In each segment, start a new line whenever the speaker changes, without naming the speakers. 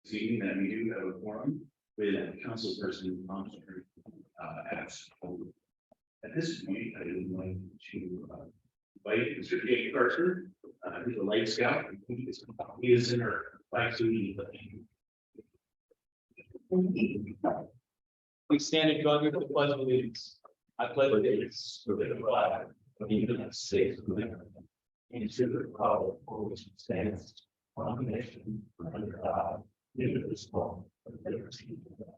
seeing that we do have a forum with councilperson at this point, I would like to invite Mr. Jake Carter, who's a light scout. He is in our flag duty.
We stand and join with the pledge of allegiance. I pledge allegiance to the flag of the United States of America and to the republic for which it stands, one nation, under God, indivisible, with liberty and justice.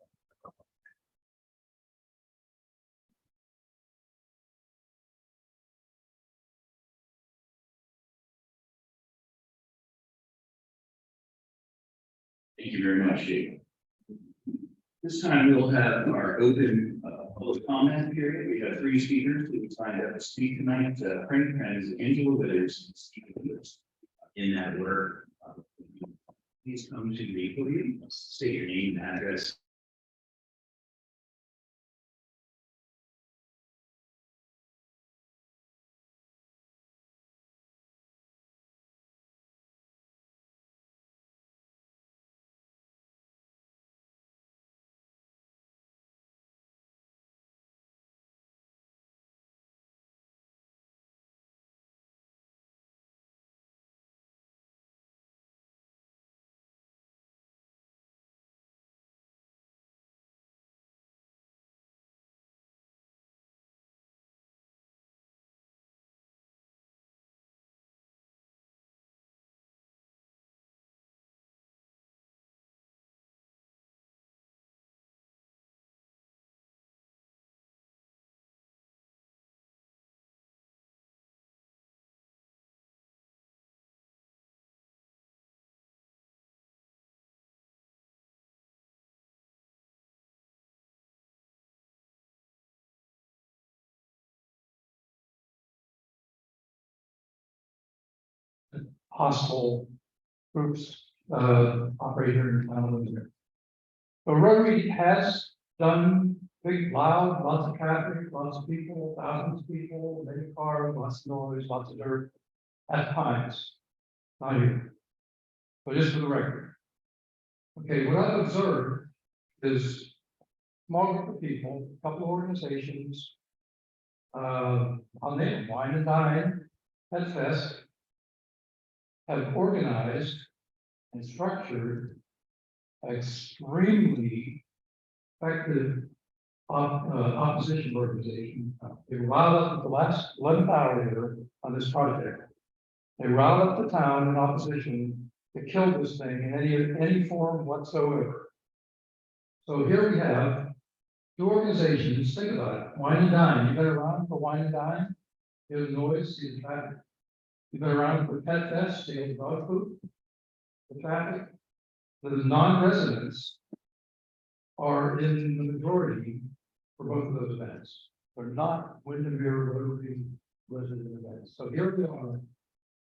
Thank you very much, Jake. This time we'll have our open public comment period. We have 3 speakers who signed up to speak tonight. Frank Friends, Angela Withers, and Stephen Withers. In that order, please come to the podium, state your name and address.
Hostile groups operate here in Town of Windermere. So Rotary has done big, loud, lots of traffic, lots of people, thousands of people, many cars, lots of noise, lots of dirt at times. Not here. But just for the record. Okay, what I've observed is a small group of people, a couple of organizations. I'll name them, Wine and Dine, Pet Fest, have organized and structured extremely effective opposition organization. They riled up at the last 11th hour here on this project. They riled up the town in opposition to kill this thing in any form whatsoever. So here we have 2 organizations. Think about it. Wine and Dine. You've been around for Wine and Dine? Hear the noise, see the traffic. You've been around for Pet Fest, see the dog food, the traffic. The non-residents are in the majority for both of those events. They're not Windermere Rotary resident events. So here we are,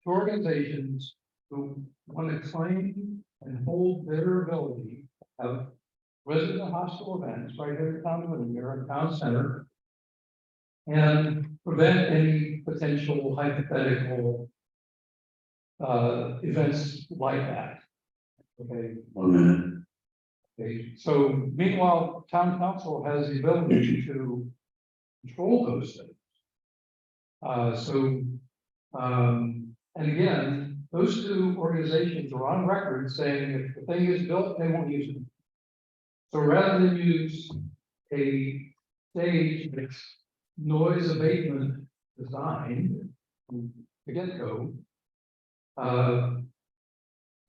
2 organizations who want to claim and hold their ability of resident hostile events right here in Town of Windermere, in Town Center, and prevent any potential hypothetical events like that. Okay.
1 minute.
Okay. So meanwhile, town council has the ability to control those things. And again, those 2 organizations are on record saying if the thing is built, they won't use it. So rather than use a stage that's noise abatement design from the get-go,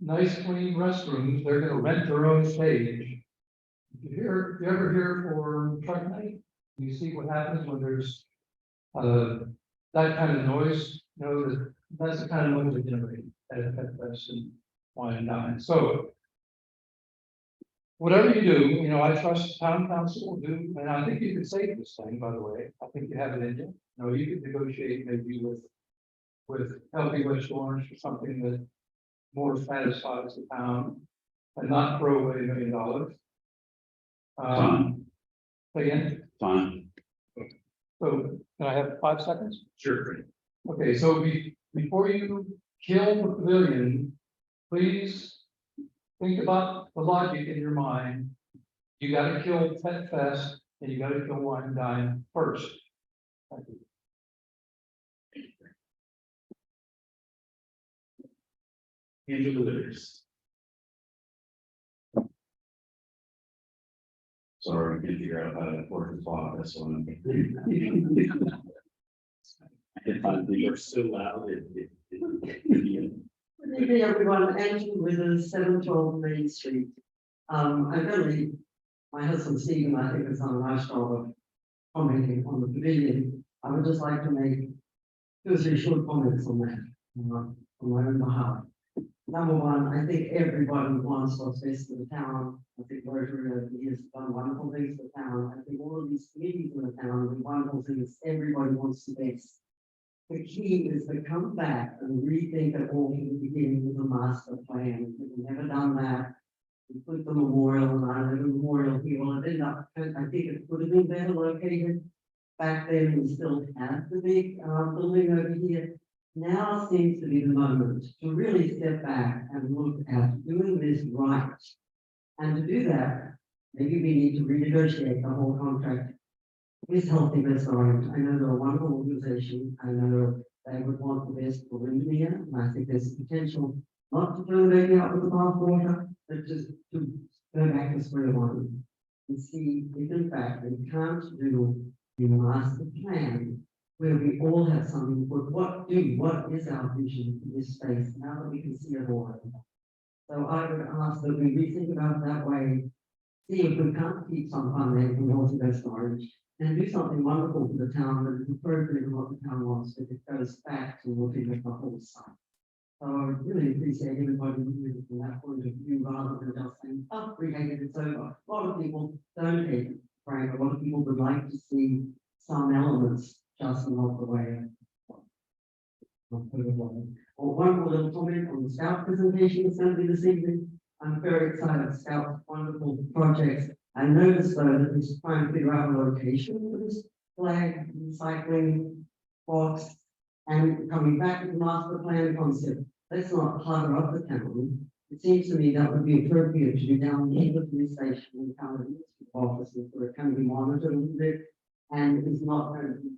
nice clean restrooms, they're gonna rent their own stage. You ever hear for truck night? You see what happens when there's that kind of noise, you know, that's the kind of noise they generate at Fest and Wine and Dine. So whatever you do, you know, I trust town council will do, and I think you could save this thing, by the way. I think you have it in you. You know, you could negotiate maybe with Healthy West Orange or something that more satisfies the town and not throw away $1 million.
Fine.
Again,
Fine.
so can I have 5 seconds?
Sure.
Okay, so before you kill the pavilion, please think about the logic in your mind. You gotta kill Pet Fest and you gotta kill Wine and Dine first. Thank you.
Angela Withers.
Sorry, we can figure out how to work the clock, that's one.
You're so loud.
Good evening, everyone. Angela Withers, 712 Main Street. I really, my husband Stephen, I think, has done a nice job of commenting on the pavilion. I would just like to make 2 or 3 short comments on that, on my own behalf. Number one, I think everybody wants what's best for the town. I think Rotary over the years have done wonderful things for the town. I think all of these committees in the town do wonderful things. Everybody wants the best. The key is to come back and rethink it all from the beginning with a master plan. We've never done that. We put the memorial, and I know the memorial here, well, it ended up, I think it could have been better located. Back then, we still had the big building over here. Now seems to be the moment to really step back and look at doing this right. And to do that, maybe we need to renegotiate the whole contract with Healthy Restaurant. I know they're a wonderful organization. I know they would want the best for Windermere, and I think there's potential not to throw the baby out with the bathwater, but just to go back to square one and see if in fact we can't do the master plan where we all have something for what is our vision for this space now that we can see it all. So I would ask that we rethink about it that way, see if we can't keep some funding from Healthy Restaurant and do something wonderful for the town that is appropriate for what the town wants, if it goes back to looking at the whole site. So I would really appreciate everybody moving from that point of view rather than just saying, oh, we hate it, it's over. A lot of people don't hate it, right? A lot of people would like to see some elements just not the way. Well, one more little comment on the Scout presentation assembly this evening. I'm very excited. Scout's wonderful projects. I noticed though that he's trying to figure out a location for this flag recycling box and coming back to the master plan concept. Let's not clutter up the town. It seems to me that would be appropriate to be down near the police station and kind of offices where it can be monitored a little bit and it's not going to be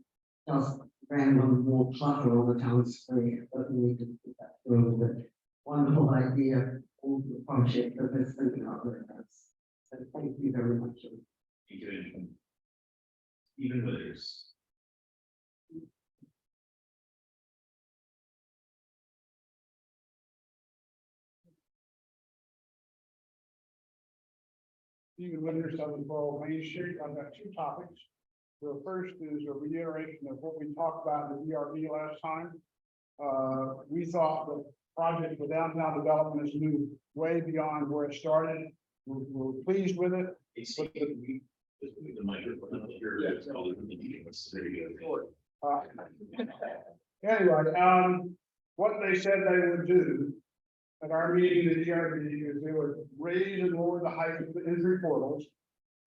just random more clutter on the town square, but we need to put that through a little bit. Wonderful idea, all the project that they're thinking of there. So thank you very much.
Thank you. Stephen Withers.
Stephen Winters, 712 Main Street. I've got 2 topics. The first is a reiteration of what we talked about in the ERB last time. We thought the project for downtown development has moved way beyond where it started. We're pleased with it.
Just move the microphone up here. That's all the meeting was. There you go.
Anyway, what they said they would do at our meeting at ERB is they would raise and lower the height of the entry portals.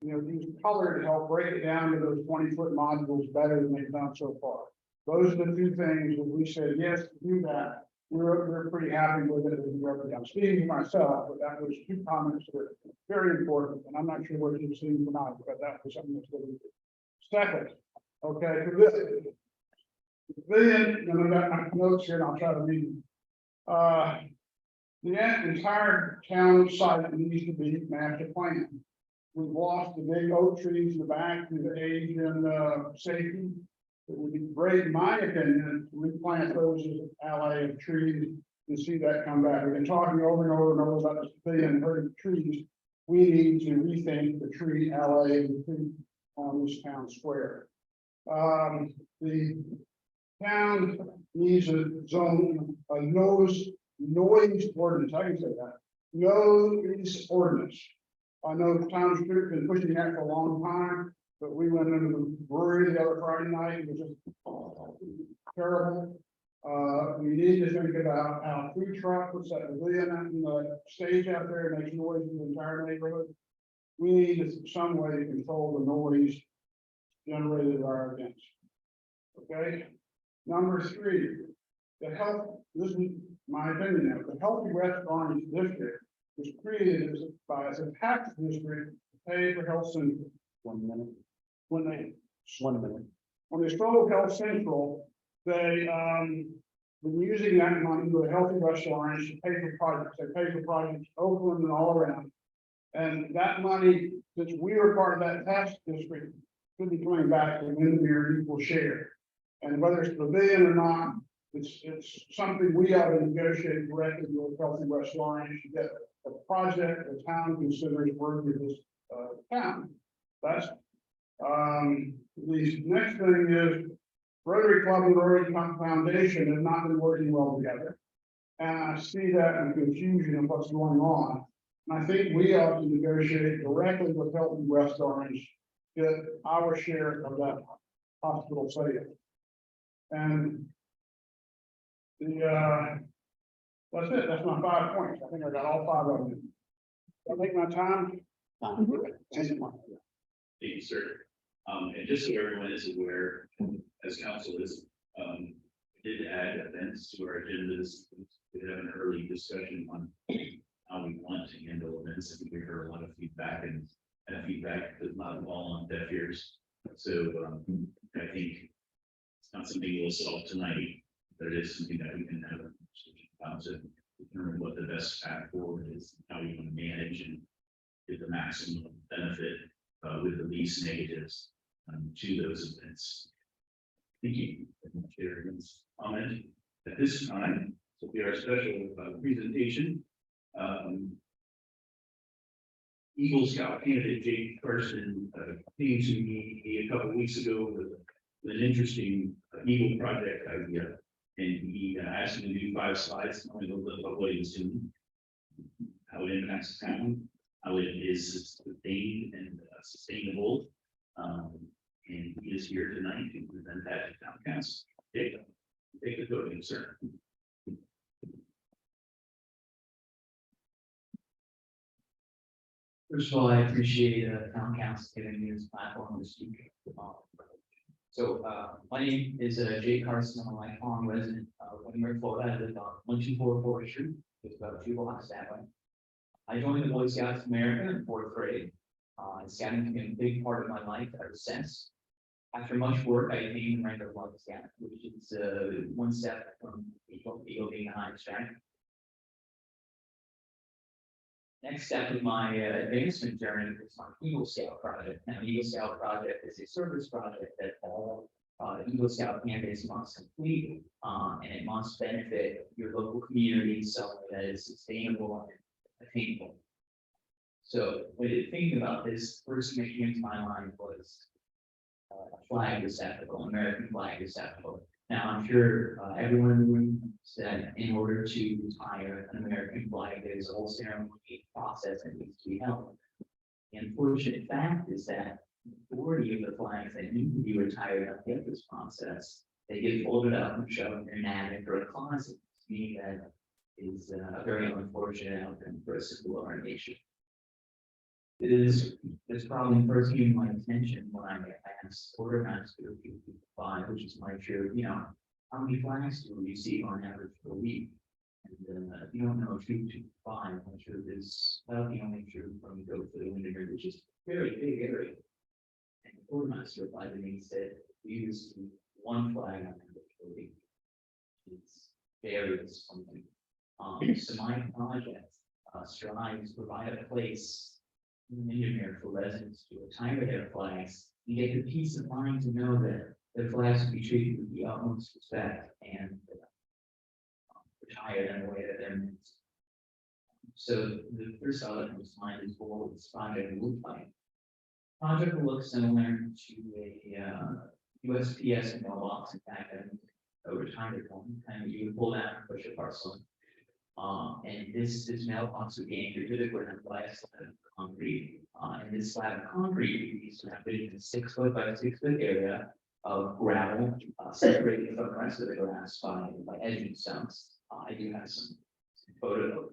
You know, use color to help break it down to those 20-foot modules better than they've done so far. Those are the 2 things that we said yes to do that. We're pretty happy with it. I'm speaking for myself, but that was 2 comments that are very important, and I'm not sure what you've seen tonight, but that was something that's really good. Second, okay, for this pavilion, and I got my notes here, and I'll try to read them. The entire town site needs to be master planned. We've lost the big oak trees in the back due to age and safety. It would be great, in my opinion, to replant those as an alley of trees and see that come back. We've been talking over and over and over about this pavilion and hurting trees. We need to rethink the tree alley on this town square. The town needs a zone, a noise ordinance. I can say that. Noise ordinance. I know the town's been pushing that for a long time, but we went into the brewery the other Friday night. It was just terrible. We need to think about how food truck puts that pavilion and the stage out there and makes noise in the entire neighborhood. We need to some way to control the noise generated by our events. Okay. Number 3, the health. This is my opinion. Now, the Healthy Restaurant District was created as a tax district to pay for health centers. 1 minute. When they, 1 minute. When they stole Health Central, they, been using that money to a healthy restaurant to pay for projects. They pay for projects Oakland and all around. And that money, since we are part of that tax district, could be coming back to Windermere equal share. And whether it's pavilion or not, it's something we ought to negotiate directly with healthy restaurants to get a project the town considers worthy of this, town. That's, the next thing is Rotary Club and Rotary Club Foundation have not been working well together. And I see that in confusion of what's going on. And I think we ought to negotiate directly with healthy restaurants, get our share of that hospital sale. And that's it, that's my 5 points. I think I got all 5 of them. I take my time.
Thank you, sir. And just so everyone is aware, as council is, did add events to our agendas. We have an early discussion on how we want to handle events. I think we heard a lot of feedback, and that feedback does not fall on deaf ears. So I think it's not something we'll solve tonight, but it is something that we can have a conversation about to determine what the best path forward is, how we want to manage and get the maximum benefit with the least negatives to those events. Thank you. Chairman's comment at this time. So we are special presentation. Eagle Scout candidate Jake Carson came to me a couple of weeks ago with an interesting Eagle project idea, and he asked me to do 5 slides on what he was doing, how it impacts the town, how it is sustained and sustainable. And he is here tonight to present that to town council. Take the podium, sir.
First of all, I appreciate town council giving me this platform to speak. My name is Jay Carson. I'm a lifelong resident of Windermere, Florida. I live on 124 4th Street, just about 2 blocks that way. I joined the Boy Scouts of America in 4th grade. And scouting became a big part of my life ever since. After much work, I attained the rank of Love Scout, which is 1 step from Eagle being the highest rank. Next step of my advancement journey is my Eagle Scout project. Now, Eagle Scout project is a service project that all Eagle Scout candidates must complete, and it must benefit your local community so that it's sustainable and attainable. So, when thinking about this, first thing that came to my mind was a flag receptacle, American flag receptacle. Now, I'm sure everyone in the room knows that in order to retire an American flag, there's a whole ceremony process that needs to be held. The unfortunate fact is that the majority of the flags that need to be retired at the end of this process, they get folded up and shoved in an attic or a closet. To me, that is a very unfortunate outcome for a symbol of our nation. It's probably first came to my attention when I asked quartermaster of 5, which is my true, how many flags do you see on average per week? And if you don't know troop 5, I'm sure there's about the only troop from go to the Windermere, which is a very big area. And the quartermaster replied to me and said, we use 1 flag on average per week. It's very disappointing. So my project strives to provide a place in Windermere for residents to retire their flags and get the peace of mind to know that their flags will be treated with the utmost respect and retired in a way that they're meant. So the first thought that comes to mind is what this project will look like. Project will look similar to a USPS mailbox. In fact, a retirement home, kind of you pull down and push a parcel. And this mailbox would be anchored to the ground by a slab of concrete. And this slab of concrete is put in a 6 foot by 6 foot area of gravel, separated from the rest of the grass by edging stones. I do have some photo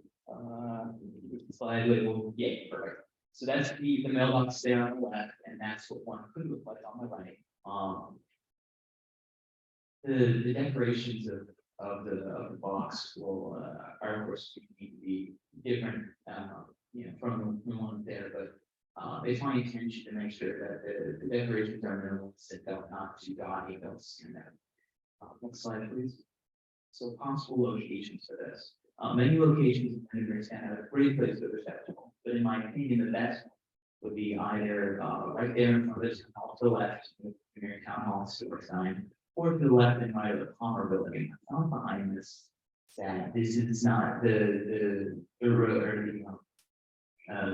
slide label. Yeah, perfect. So that's the mailbox there on the left, and that's what one could look like on the right. The decorations of of the box will, are of course need to be different, from the one there, but. They find attention to make sure that the decorations are minimalistic, they'll not too gaudy, they'll stand out. Next slide, please. So possible locations for this. Many locations in Windermere have a great place for reception, but in my opinion, the best would be either right there in front of this, off to the left, near Town Hall store sign, or to the left and right of the Palmer Building. I found behind this that this is not the road or the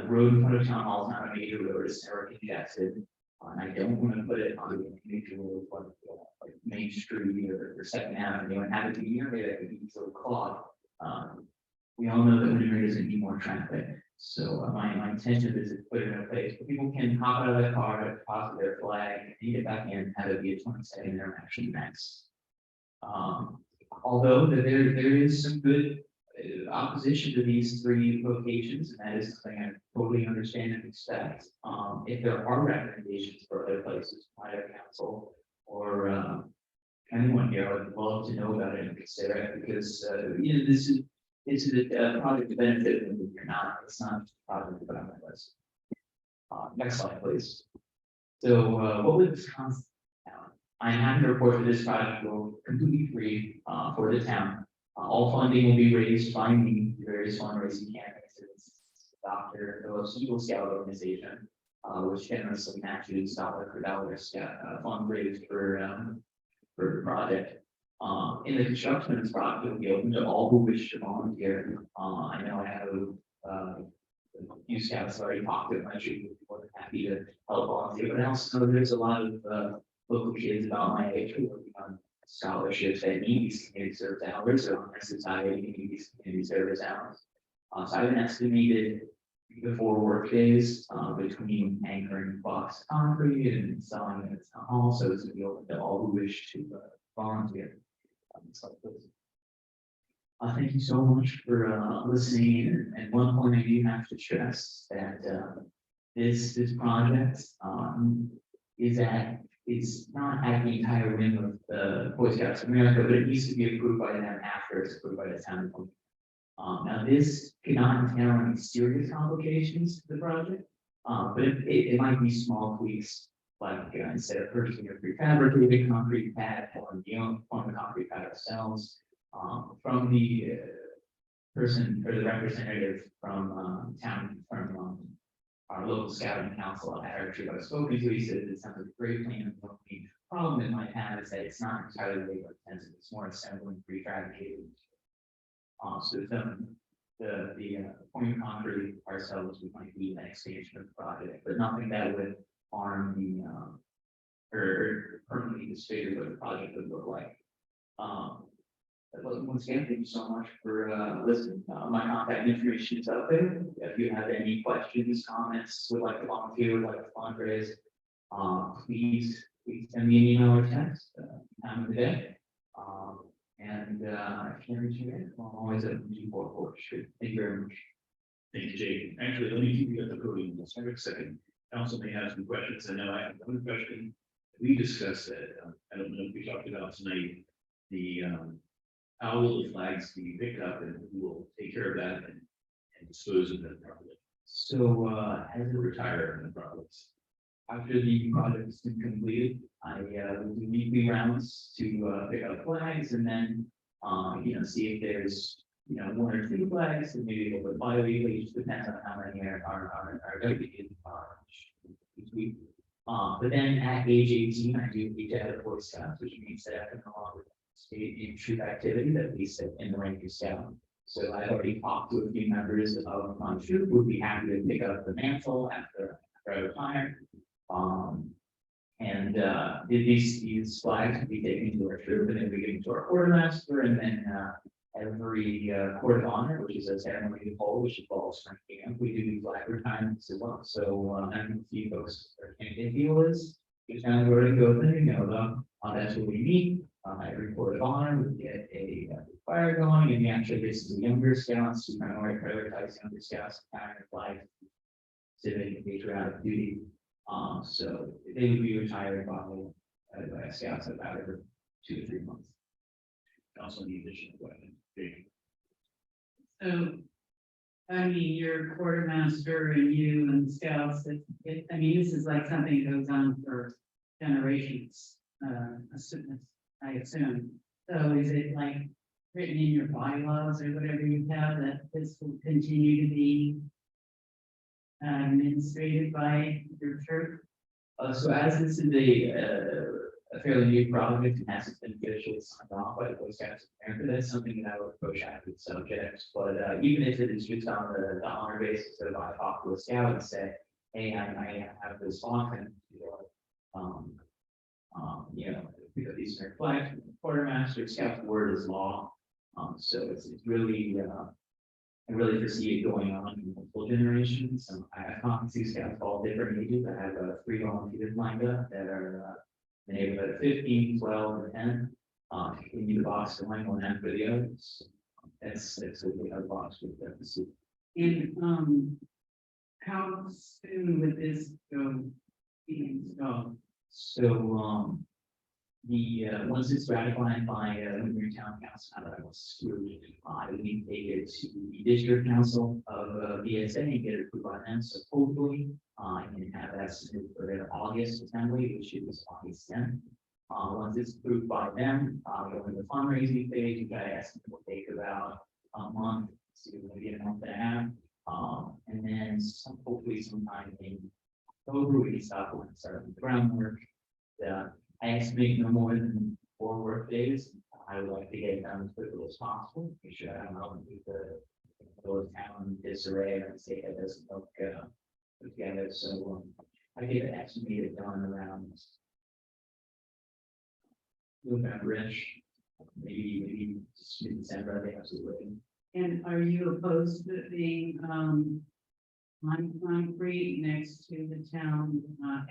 road in front of Town Hall is not a major road, it's never congested. And I don't want to put it on the individual like Main Street or Second Avenue and have it be near that could be so clogged. We all know that Windermere doesn't need more traffic. So my intention is to put it in a place where people can hop out of their car, deposit their flag, and get back in, and have it be a 20-second interaction max. Although there is some good opposition to these three locations, and that is something I totally understand and expect. If there are recommendations for other places, either council or anyone here, I would love to know about it and consider it, because this is a project to benefit them if you're not, it's not just a project to put on my list. Next slide, please. So what would this cost the town? I'm happy to report that this project will completely free for the town. All funding will be raised by me through various fundraising campaigns. Dr. Phillips Eagle Scout organization, which generously matches dollar for dollar fundraised for the project. In the construction of this project, will be open to all who wish to volunteer. I know I have a few scouts already talked to my tree before, happy to help volunteer, but I also know there's a lot of local kids about my age who are working on scholarships that need these community service hours or honor society need these community service hours. So I've been estimated before work days between anchoring box concrete and selling it at town hall, so it's be open to all who wish to volunteer. Thank you so much for listening. And one point I do have to stress that this project is that it's not at the entire whim of the Boy Scouts of America, but it needs to be approved by them after it's approved by the town. Now this cannot entail any serious complications to the project, but it might be small tweaks, like instead of purchasing a prefabricated concrete pad or the concrete pad ourselves, from the person or the representative from our local scouting council at our trip I've spoken to, he said it sounds like a great plan. The problem it might have is that it's not entirely labor intensive, it's more assembling prefabricated. So the pouring concrete ourselves, we might be an extension of the project, but nothing that would harm the or permanently disfigure what the project would look like. Once again, thank you so much for listening. My contact information is out there. If you have any questions, comments, would like to volunteer, would like to fundraise, please send me an email or text time of the day. And I can reach you in. I'm always at 244 Street. Thank you very much.
Thank you, Jake. Actually, let me keep you at the podium just for a second. Council may have some questions. I know I have one question. We discussed that. I don't know if we talked about tonight. The how will the flags be picked up and who will take care of that and dispose of them properly?
So as a
Retire the products.
after the project has been completed, I will do weekly rounds to pick up flags and then see if there's one or two flags and maybe a little bit bi-weekly, just depends on how many are going to be each week. But then at age 18, I do reach out to Boy Scouts, which means that I can no longer participate in troop activity that we sit in the rank of scout. So I've already talked to a few members of my troop who would be happy to pick up the mantle after I retire. These flags will be taken to our troop and then we get to our quartermaster, and then every court of honor, which is a ceremony to hold, which involves ranking up, we do flag retirements as well. So I'm a few folks in deal is just kind of where to go there, that's what we meet. Every court of honor, we get a fire going, and actually this is the younger scouts who kind of prioritize younger scouts, kind of like civic and patriotic duty. So they would be retired by scouts about every 2 to 3 months.
council any additional questions? Okay.
So, I mean, your quartermaster and you and the scouts, I mean, this is like something that goes on for generations, I assume. So is it like written in your bylaws or whatever you have that this will continue to be administrated by your church?
So as this is a fairly new project and hasn't been officially signed off by the Boy Scouts of America, that's something that I would approach after the subject. But even if it is just on the honor basis of I talk to a scout and say, hey, I have this often, because these are flags, quartermaster, scout's word is law. So it's really, I really foresee it going on in multiple generations. I have competency scouts of all different ages. I have 3 volunteers lined up that are in the neighborhood of 15, 12, and 10. We need a box for one and for the others. That's what we have a box with them.
And, how soon would this go? Being installed?
So, once it's ratified by Windermere Town Council, I was screwed. We take it to the district council of BSA and get it approved by them. So hopefully, I can have that submitted for their August assembly, which is August 10th. Once it's approved by them, go into the fundraising phase, which I estimate will take about a month to maybe a month and a half. And then hopefully sometime in October, we can start the groundwork. I estimate no more than 4 work days. I would like to get it done as quickly as possible. Make sure I don't know with the town disarray and say that doesn't look together. So I get it estimated done around November-ish, maybe just mid-December. I think absolutely.
And are you opposed to it being, on concrete next to the town,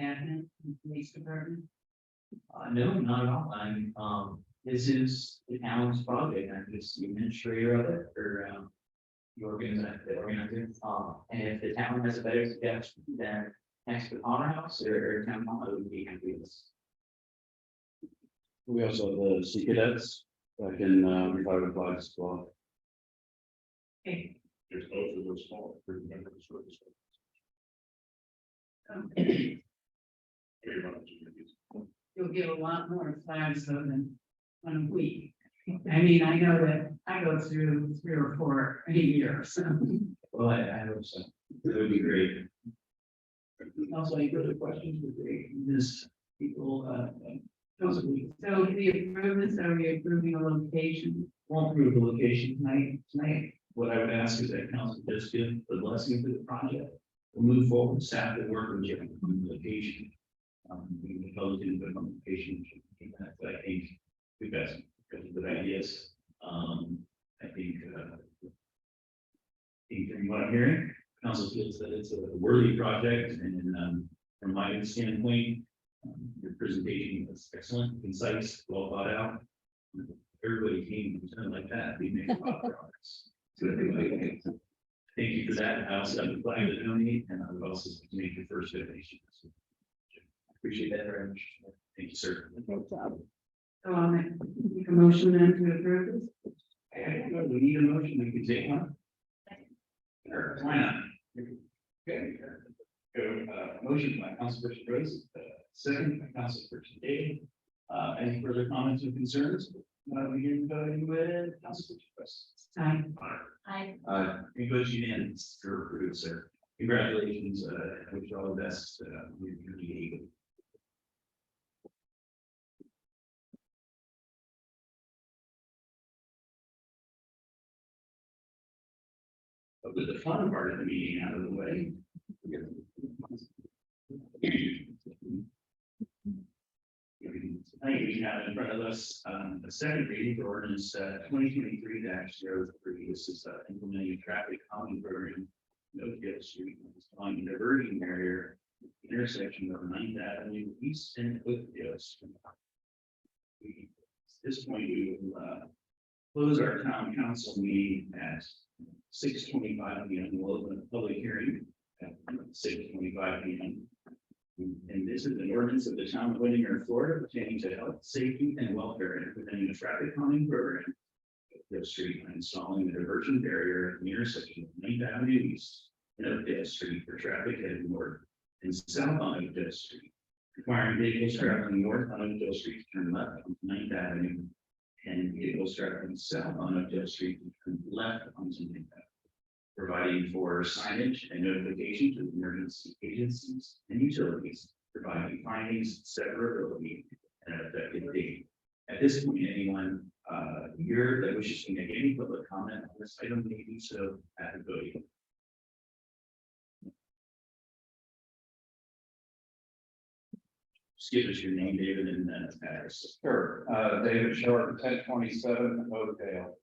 admin and police department?
No, not at all. This is the town's project. I'm just the administrator of it or the organizer. And if the town has a better suggestion, then next to the honor house or town hall, it would be happy with this.
We also have the sea cadets that can revive the flags as well.
Okay.
There's both of those small.
You'll get a lot more flags though than 1 week. I mean, I know that I go through 3 or 4 a year, so.
Well, I hope so.
That would be great. Also, any further questions with this people,
So we approve this, are we approving a location?
won't approve the location tonight. What I would ask is that council just give the blessing to the project. We'll move forward, staff will work with you on the location. We can tell you the location, but I think we've got some good ideas. I think from what I'm hearing, council feels that it's a worthy project, and from my standpoint, your presentation was excellent, concise, well thought out. Everybody came and something like that, we make a lot of progress. So everybody, thank you for that. I also have a flag to donate, and I would also make your first donation. Appreciate that very much. Thank you, sir.
So I'll make a motion then to approve this.
We need a motion, we can take one. Sure, why not? Okay. Motion by Councilperson Rose, second by Councilperson David. Any further comments or concerns? We can go with Councilperson Rose.
Aye.
Hi.
It goes unanimous for approved, sir. Congratulations, I wish you all the best. With your meeting. But with the fun part of the meeting out of the way. Tonight we have in front of us, the second reading for ordinance 2023-03. This is implementing a traffic calming program. No Gill Street, on the diversion barrier intersection of 9th Avenue East and Oakdale Street. At this point, we will close our town council meeting at 6:25 p.m. We'll open a public hearing at 6:25 p.m. And this This is an ordinance of the Town of Windermere, Florida, pertaining to health, safety, and welfare, and implementing a traffic calming program. The street by installing a diversion barrier at the intersection of 9th Avenue East and Oakdale Street for traffic heading north and south on Oakdale Street. Requiring vehicles traveling north on Oakdale Street to turn left on 9th Avenue and vehicles traveling south on Oakdale Street to turn left onto 9th Avenue. Providing for signage and notification to emergency agencies and utilities, providing findings, severability, and an effective date. At this point, anyone here that wishes to make any public comment on this item may do so at the podium. Just give us your name, David, and then address.
Sure, David Short, 1027 Oakdale.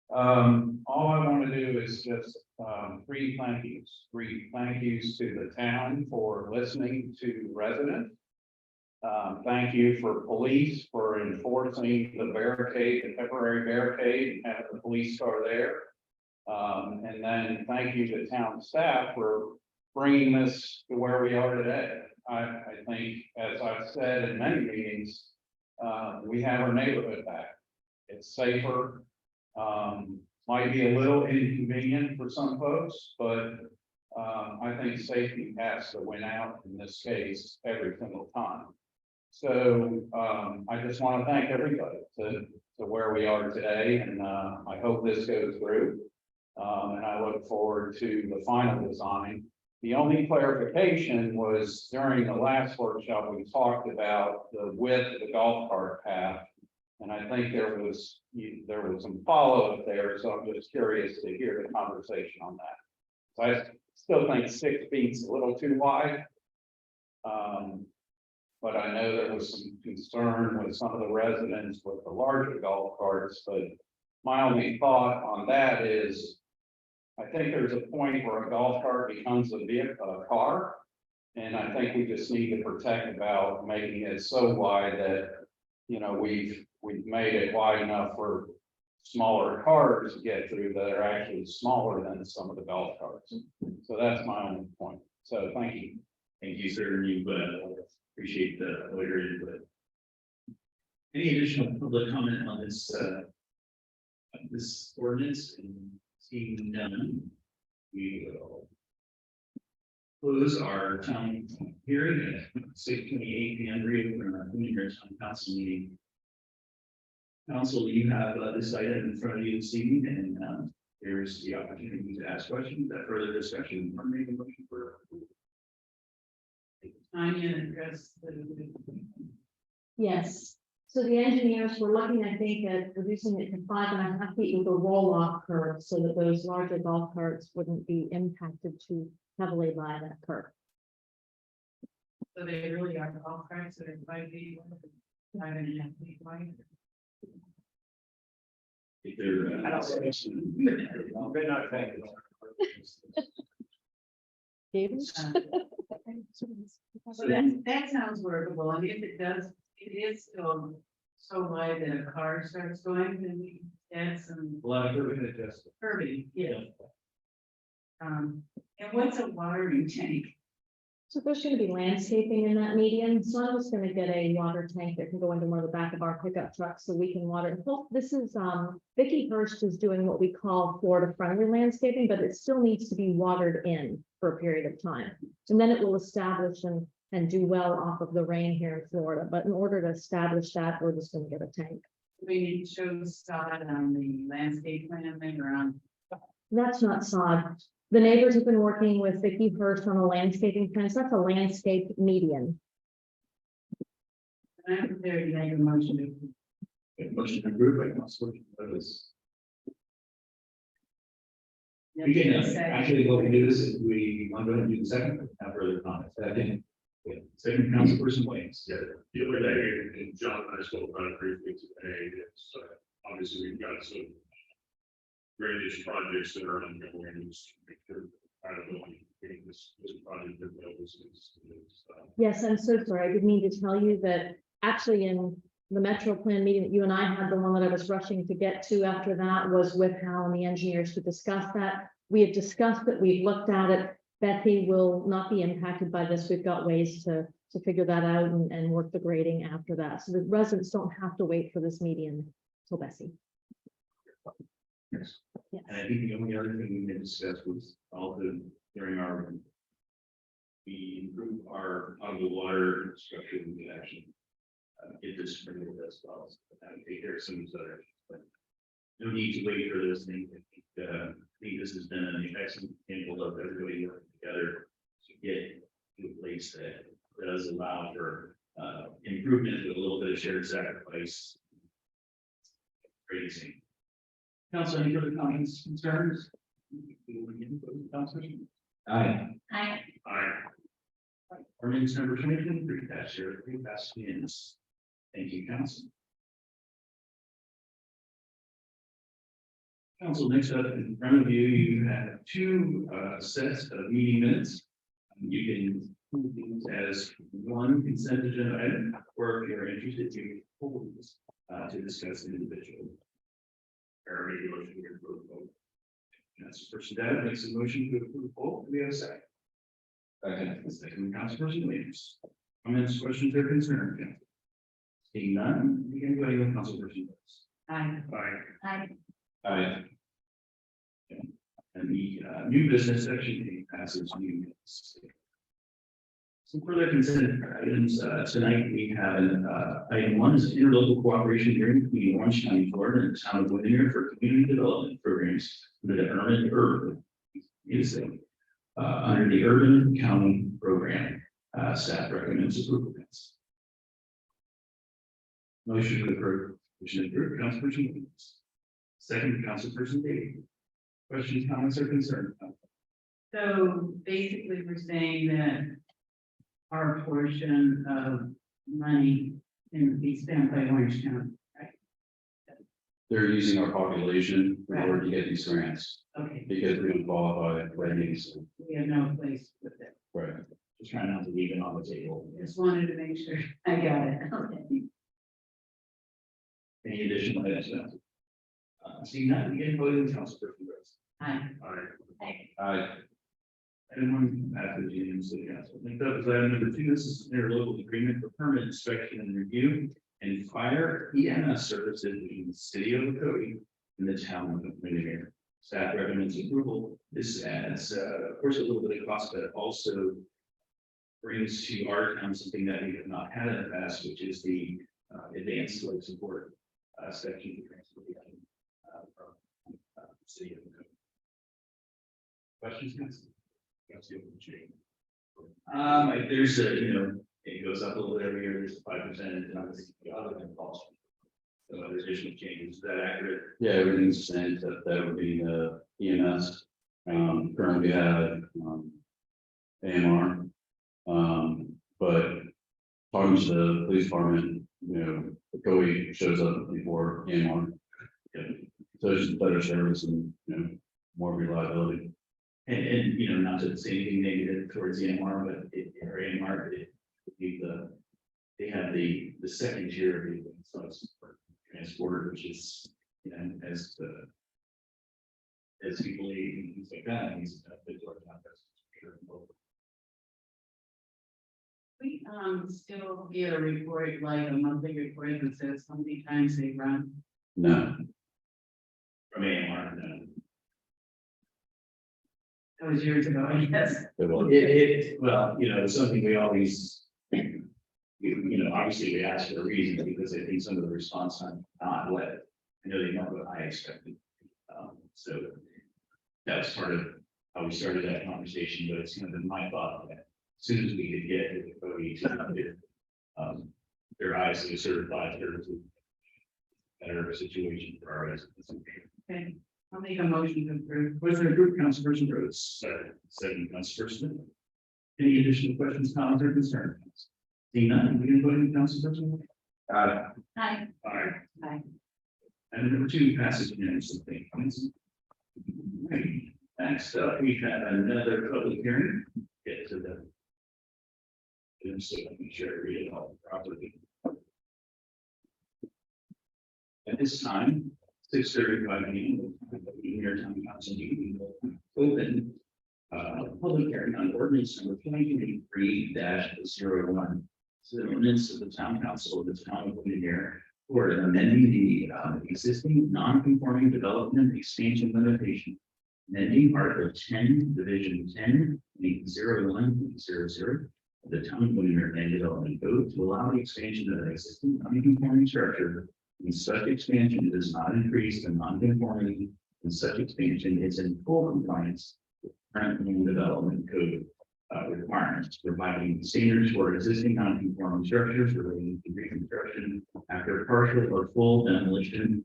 All I want to do is just, three thank yous to the town for listening to residents. Thank you for police for enforcing the barricade, the temporary barricade, and having the police car there. And then thank you to town staff for bringing this to where we are today. I think, as I've said in many meetings, we have our neighborhood back. It's safer. Might be a little inconvenient for some folks, but I think safety has to win out in this case every single time. So I just want to thank everybody to where we are today, and I hope this goes through. And I look forward to the final design. The only clarification was during the last workshop, we talked about the width of the golf cart path. And I think there was some follow-up there, so I'm just curious to hear the conversation on that. So I still think 6 feet's a little too wide. But I know there was some concern with some of the residents with the larger golf carts, but my only thought on that is, I think there's a point where a golf cart becomes a car. And I think we just need to protect about making it so wide that, you know, we've made it wide enough for smaller cars to get through that are actually smaller than some of the golf carts. So that's my only point. So thank you.
Thank you, sir. You appreciate the lawyer input. Any additional public comment on this ordinance? And seeing none, we will close our town hearing at 6:28 p.m. Reopen our Windermere Town Council meeting. Council, you have this item in front of you this evening, and there's the opportunity to ask questions. That further discussion, or maybe looking for.
Tanya addressed the.
Yes, so the engineers were looking, I think, at reducing it to 5.5 feet with a roll-off curve so that those larger golf carts wouldn't be impacted too heavily by that curve.
So they really are golf carts that are 5 feet, 5.5 feet wide.
If they're,
They're not paying.
David?
So that sounds workable, and if it does, it is so wide that a car starts going, then we add some curbing, yeah. And what's a watering tank?
So there's going to be landscaping in that median, so I'm just going to get a water tank that can go into one of the back of our pickup trucks so we can water. This is Vicki Hurst is doing what we call Florida friendly landscaping, but it still needs to be watered in for a period of time. And then it will establish and do well off of the rain here in Florida. But in order to establish that, we're just going to get a tank.
We show sod on the landscape plan later on.
That's not sod. The neighbors have been working with Vicki Hurst on a landscaping plan. So that's a landscape median.
And I'm prepared to make a motion.
motion approved by Councilor Lewis. We can, actually, what we do is we want to go ahead and do the second, have further comments. Second, Councilperson Williams.
Yeah, the other day, and John and I spoke about it briefly today, it's, obviously, we've got some drainage projects that are ongoing, and just make sure, I don't know, this project that is.
Yes, I'm so sorry. I didn't mean to tell you that actually in the Metro Plan meeting that you and I had, the one that I was rushing to get to after that was with Hal and the engineers to discuss that. We had discussed it, we've looked at it. Betsy will not be impacted by this. We've got ways to to figure that out and work the grading after that. So the residents don't have to wait for this median till Bessie.
Yes.
Yes.
And I think the only other thing we can discuss was also during our. We improve our potable water structure, we can actually. Get this sprinkled as well, so that would take care of some of these other. But no need to wait for those things. I think this has been an excellent example of everybody working together to get to a place that does allow for improvement with a little bit of shared sacrifice. Crazy. Council, any further comments, concerns?
Aye.
I,
Ordinance number 2023-03 passed unanimously. Thank you, council. Council, next up in front of you, you have two sets of meeting minutes. You can move these as one consent agenda item, or if you're interested, you can hold this to discuss individually. Or maybe motion to approve both. Councilperson Dowd makes a motion to approve both. We have a second. Second, Councilperson Williams. Comments, questions, or concerns? Council? Seeing none, we can go ahead with Councilperson Williams.
I,
Aye. And the new business section passes new minutes. Some further consent items tonight. We have item 1 is interlocal cooperation agreement between Orange County, Florida, and the Town of Windermere for community development programs under the under the Urban County Program. Staff recommends approval. Motion to approve. Motion to approve. Councilperson Williams. Second, Councilperson Daly. Questions, comments, or concerns?
so basically we're saying that our portion of money can be spent by Orange County, right?
They're using our population in order to get these grants,
Okay,
because we don't qualify for any, so,
we have no place with it.
right.
Just trying not to leave it on the table.
Just wanted to make sure I got it. Okay.
Any additional items? Seeing none, we can vote in Councilperson Rose.
Aye.
I,
Item 1 passes unanimously. Council. Next up is item number 2. This is an interlocal agreement for permanent inspection and review and fire EMS services between the city of Cody and the town of Windermere. Staff recommends approval. This adds, of course, a little bit of cost, but also brings to our town something that we have not had in the past, which is the advanced life support section for transportation from the city of Cody. Questions, guys? There's a, it goes up a little bit every year, there's 5% and obviously the other than cost. So there's additional changes, is that accurate?
yeah, everything's the same, that would be the EMS. Currently we have, AMR. But talking to the police department, the COE shows up before AMR. So it's just better service and, more reliability.
And not to say anything negative towards the AMR, but AMR, they have the second tier of the transport, which is, as people age and things like that, needs to fit to our context.
We still get a report, like a monthly report that says how many times they run.
No,
From AMR, no.
That was years ago, I guess.
Well, it's something we always, obviously we ask for a reason because I think some of the response time not what I know they know what I expected. So that was part of how we started that conversation, but it's kind of been my thought that as soon as we could get the Cody to their eyes to certified services, better situation for our residents.
Okay, I'll make a motion to approve.
Was there a group, Councilperson Rhodes, second, Councilperson? Any additional questions, comments, or concerns? Seeing none, we can vote in Councilperson.
Aye.
Aye.
Aye.
And number 2 passes unanimously. Right. Next up, we have another public hearing. Get to the. So I can share read it all properly. At this time, 6:35 p.m. Here, town council meeting will open. Public hearing on ordinance number 2023-01. It's an ordinance of the town council of the town of Windermere for amending the existing non-conforming development expansion limitation. Amending Article 10, Division 10.01.00 of the Town of Windermere Land Development Code to allow the expansion of an existing non-conforming structure. And such expansion does not increase the non-conformity, and such expansion is in full compliance with current land development code requirements, providing standards for existing non-conforming structures relating to reconstruction after partial or full demolition,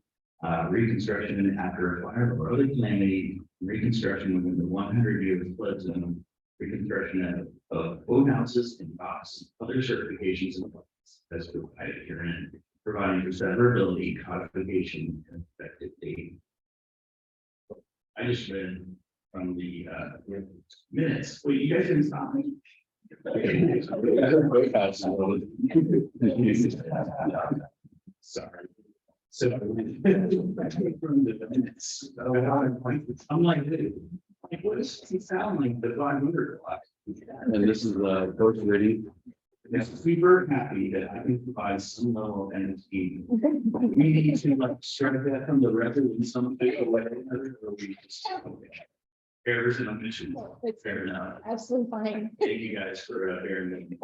reconstruction after a fire or other calamity, reconstruction within the 100-year flood zone, reconstruction of boathouses and docks, other certifications and as provided herein, providing for severability, codification, and effective date. I just read from the minutes. Wait, you guys didn't stop me? Sorry. So from the minutes. I'm like, what does it sound like the 500 block?
And this is the first reading.
Yes, super happy that I can provide some level of energy. We need to like strike that from the record in some official way. Or we just, errors and omissions. Fair enough.
Absolutely fine.
Thank you guys for bearing with me.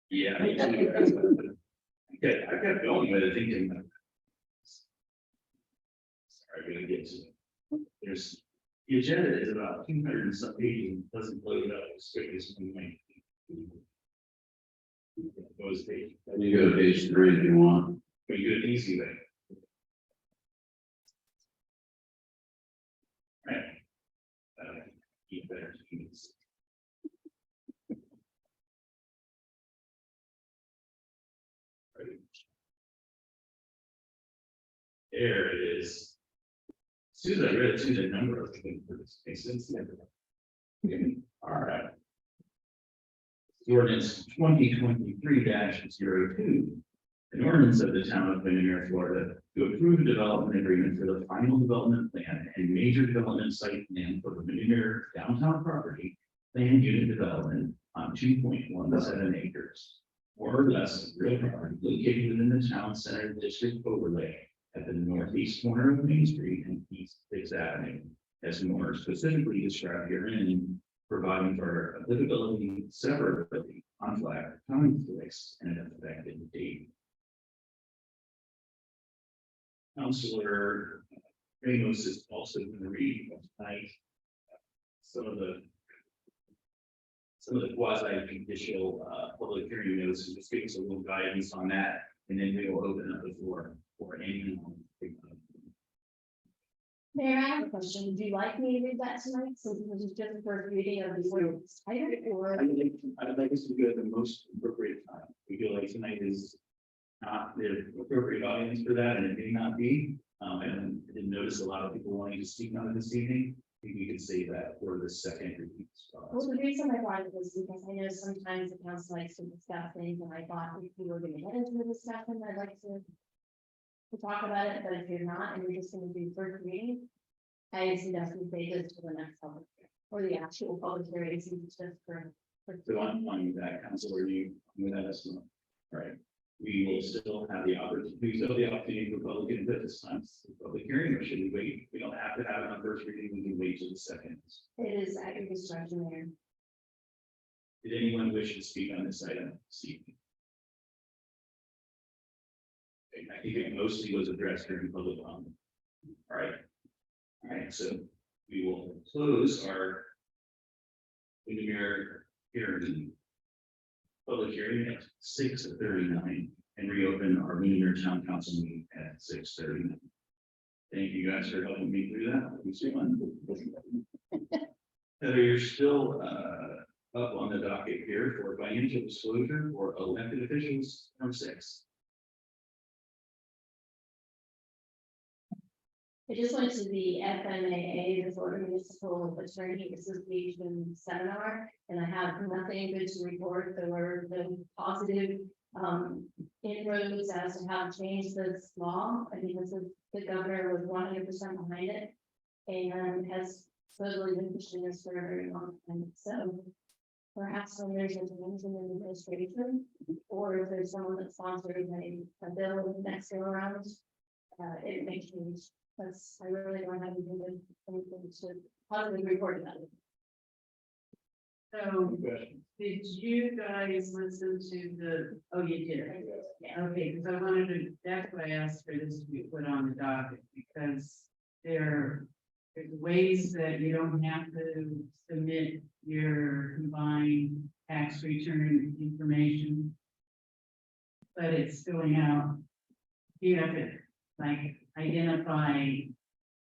Yeah. Me too. Okay, I kept going with it thinking. Sorry, I'm gonna get to. There's, the agenda is about 200 and some pages, and doesn't load up as quick as we might. Those pages,
You go to page 3 if you want.
but you do it easy way. Right. You better use. Right. There it is. As soon as I read it to the number, I was thinking, this makes sense. All right. Ordinance 2023-02. An ordinance of the town of Windermere, Florida, to approve a development agreement for the final development plan and major development site plan for the Windermere downtown property land unit development on 2.17 acres. More or less real property located within the town center district overlay at the northeast corner of Main Street and East 6th Avenue, as more specifically described herein, providing for applicability, severability, conflict, conflicts, and an effective date. Councilor Ramos is also going to read tonight some of the quasi-judicial public hearing notes, and just give us a little guidance on that, and then we will open up the floor for anyone.
Mayor, I have a question. Would you like me to read that tonight? Since this is just the first reading of the ordinance, or?
I'd like us to go at the most appropriate time. We feel like tonight is not the appropriate audience for that, and it may not be. And I didn't notice a lot of people wanting to speak on it this evening. I think we could say that for the second reading.
Well, the reason I brought it was because I know sometimes the council likes to discuss things, and I thought if we were going to get into the discussion, I'd like to talk about it, but if you're not, and you're just going to do first reading, I suggest we say this to the next public hearing, or the actual public hearing, since it's just for.
So I'm fine with that, Councilor, you with that as well. All right, we will still have the opportunity for public input this time, public hearing, or should we wait? We don't have to have it on first reading, we can wait till the second.
It is at your discretion, Mayor.
Did anyone wish to speak on this item? I think it mostly was addressed during public comment. All right. All right, so we will close our Windermere hearing, public hearing at 6:39 and reopen our Windermere Town Council meeting at 6:39. Thank you guys for helping me through that. Let me see one. Heather, you're still up on the docket here for financial disclosure for elected officials from 6.
I just went to the FMAA, the Florida Municipal Attorney Association seminar, and I have nothing good to report. There were no positive inroads as to how to change this law. I think the governor was 100% behind it. and has supposedly been pushing this for a very long time, so. Perhaps when there's intervention in administration, or if there's someone that sponsors a bill next go around, it may change, because I really don't have anything to positively report about it.
So, did you guys listen to the, oh, you did? Yeah, okay, because I wanted to, that's why I asked for this to be put on the docket, because there's ways that you don't have to submit your combined tax return information. But it's filling out, you have to like identify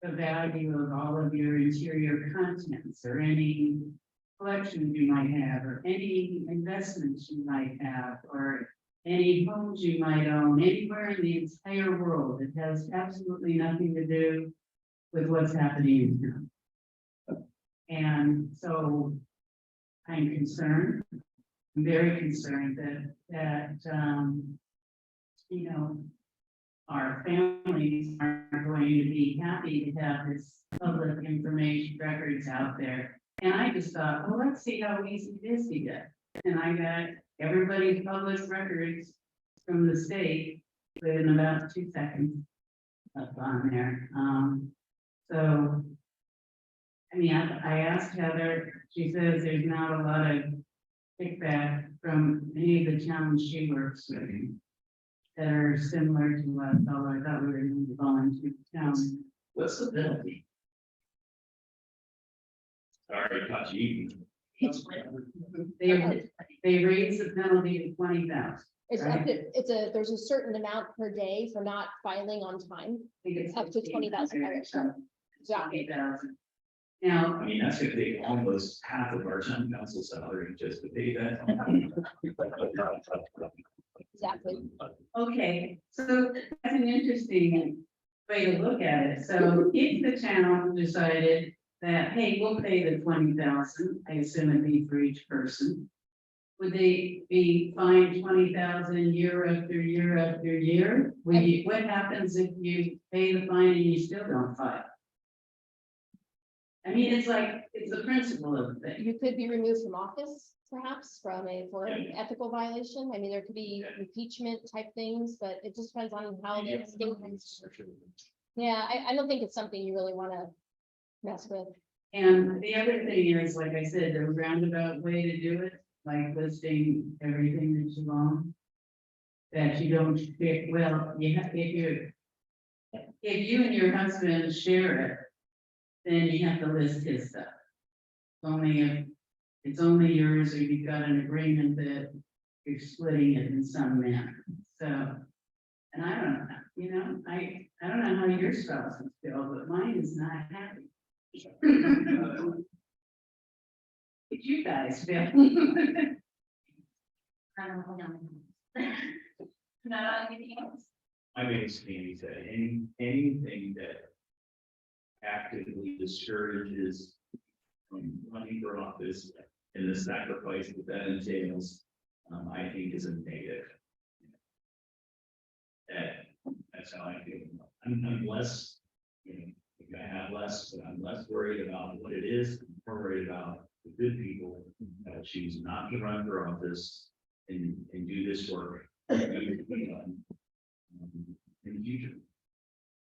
the value of all of your interior contents or any collections you might have, or any investments you might have, or any homes you might own anywhere in the entire world. It has absolutely nothing to do with what's happening in town. And so I'm concerned, I'm very concerned that you know, our families aren't going to be happy to have this public information records out there. And I just thought, well, let's see how easy it is to get. And I got everybody's published records from the state within about 2 seconds up on there. So, I mean, I asked Heather, she says there's not a lot of kickback from any of the towns she works with that are similar to us, although I thought we were going to volunteer towns.
What's the penalty? Sorry, caught you.
They raised the penalty to 20,000.
It's
Right.
up to, there's a certain amount per day for not filing on time.
It's
Up to 20,000 Irish dollars. Exactly.
20,000. Now,
I mean, that's gonna take almost half of our town council salary just to pay that.
Exactly.
okay, so that's an interesting way to look at it. So if the town decided that, hey, we'll pay the 20,000, I assume it'd be for each person. Would they be fined 20,000 year after year after year? What happens if you pay the fine and you still don't file? I mean, it's like, it's the principle of the thing.
You could be removed from office, perhaps, for an ethical violation. I mean, there could be impeachment type things, but it just depends on how the state. Yeah, I don't think it's something you really want to mess with.
And the other thing is, like I said, the roundabout way to do it, like listing everything that you own. That you don't pick, well, you have, if you and your husband share it, then you have to list his stuff. Only if it's only yours, or you've got an agreement that you're splitting it in some manner, so. And I don't know, you know, I don't know how your spouse is feel, but mine is not happy. Did you guys feel?
I don't know. Not anything else.
I mean, Stevie said, anything that actively discourages from running for office and the sacrifice that that entails, I think is a negative. That's how I feel. I'm less, you know, I have less, but I'm less worried about what it is, I'm more worried about the good people that choose not to run for office and do this work. In the future.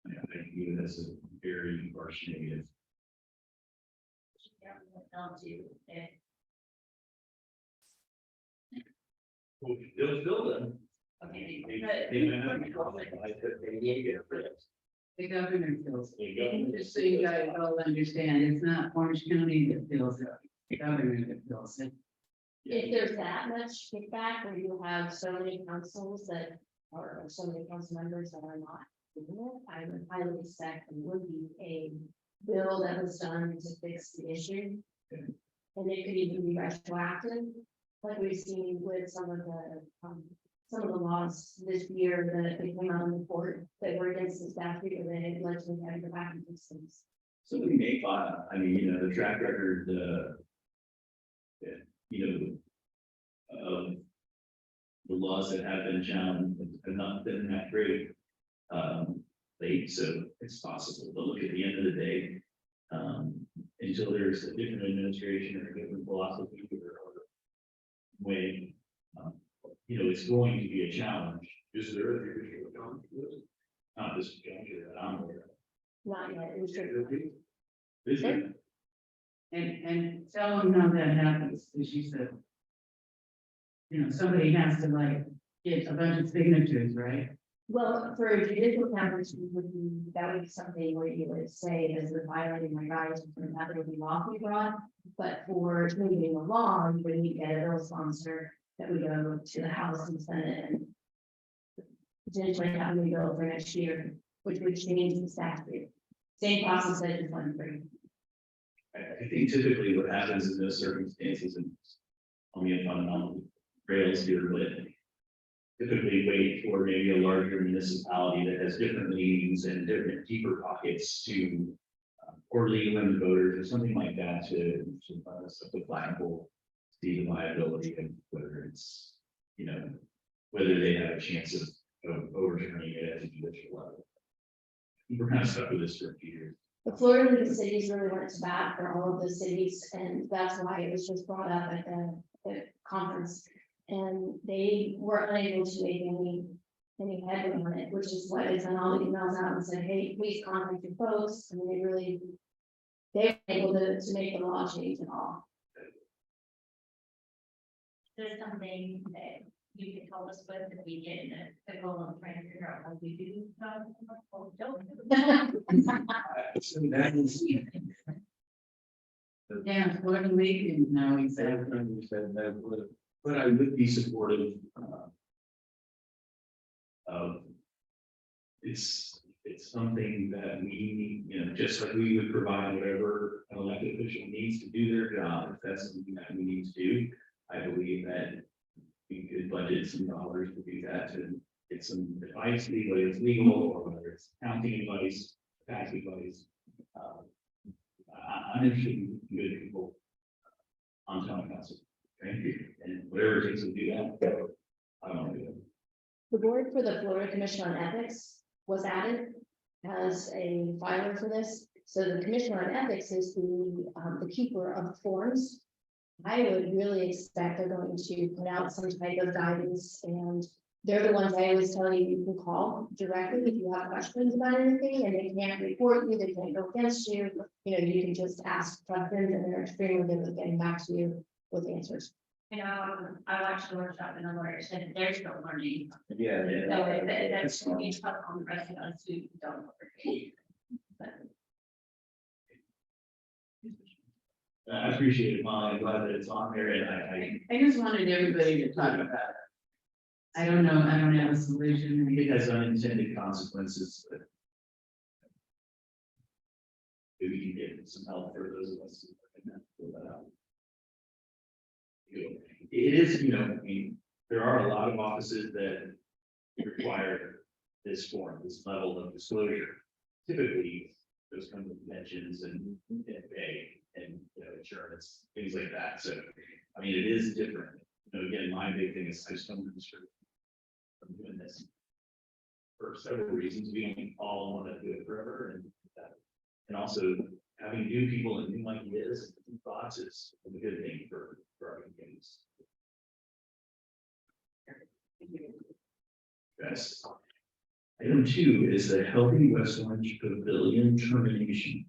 I view it as a very harsh negative. They'll fill them.
Okay, the governor fills it. Just so you guys all understand, it's not Orange County that fills it, the governor that fills it.
If there's that much kickback, or you have so many councils that, or so many council members that are not doing it, I would highly suspect it would be a bill that was done to fix the issue. And it could even be retroactive, like we've seen with some of the laws this year that they came out in the court that were against the statute, and then it led to them having to go back and fix things.
Somebody may file, I mean, you know, the track record, you know, of the laws that have been challenged have not been that great. So it's possible, but look, at the end of the day, Until there's a different administration or a different philosophy or way, it's going to be a challenge.
Is there a traditional account for this?
Not this juncture that I'm aware of.
Not yet, it was just.
Is there?
And tell them how that happens, as you said. Somebody has to like get a bunch of signatures, right?
Well, for judicial cameras, that would be something where you would say there's a violating my rights, and that would be lawfully brought. But for changing the law, you would need to get a bill sponsor that would go to the House and Senate and potentially have a bill for next year, which would change the statute. Same process that is on free.
I think typically what happens in those circumstances, and only a fundamental rails here, but typically wait for maybe a larger municipality that has different meetings and different deeper pockets to or legal and voters or something like that to the flaggable, see the liability of whether it's, whether they have a chance of overturning it at a judicial level. We're kind of stuck with this for a few years.
The Florida League of Cities really went to bat for all of the cities, and that's why it was just brought up at the conference. And they were unable to make any headway on it, which is why they sent all the emails out and said, hey, please contact your folks. And they were able to make the law change at all.
There's something that you can help us with that we get in the goal of trying to figure out how we do.
Yeah, Florida League and now exactly.
But I would be supportive of it's something that we, just like we would provide whatever an elected official needs to do their job, if that's something that we need to do. I believe that we could budget some dollars to do that, to get some advice, whether it's legal or whether it's accounting advice, tax advice. I'm interested in good people on town council. Thank you. And whatever it takes to do that, I don't want to do it.
The board for the Florida Commission on Ethics was added as a filer for this. So the Commission on Ethics is the keeper of the forms. I would really expect they're going to put out some type of guidance, and they're the ones I always tell you can call directly if you have questions about anything, and they can't report you, they can't go against you. You can just ask questions, and they're extremely good with getting back to you with answers.
I watched the workshop and the lawyer said they're still learning.
Yeah.
So that's going to be tough on the rest of us who don't.
I appreciate it, Molly. I'm glad that it's on there, and
I just wanted everybody to talk about it. I don't know, I don't have a solution.
it has unintended consequences, but maybe we can get some help for those of us who can pull that out. It is, there are a lot of offices that require this form, this level of disclosure. Typically, those come with pensions and pay and insurance, things like that. So, it is different. Again, my big thing is I just don't understand. I'm doing this for several reasons. We don't all want to do it forever, and also having new people and new ideas and new thoughts is a good thing for our communities. Yes. Item 2 is the Healthy West Orange Pavilion termination.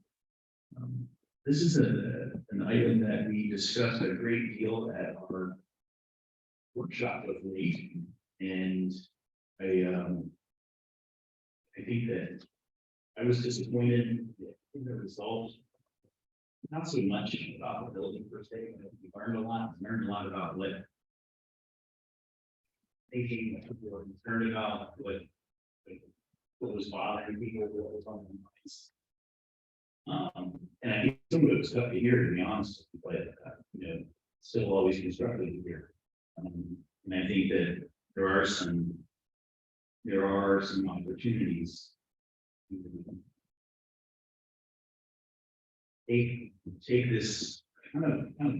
This is an item that we discussed a great deal at our workshop of late, and I think that I was disappointed in the result. Not so much about the building per se, but we learned a lot about what thinking, what was concerned about, what was bothering people, what was on their minds. And I think some of it was tough to hear, to be honest, but still always constructive to hear. And I think that there are some opportunities to take this kind of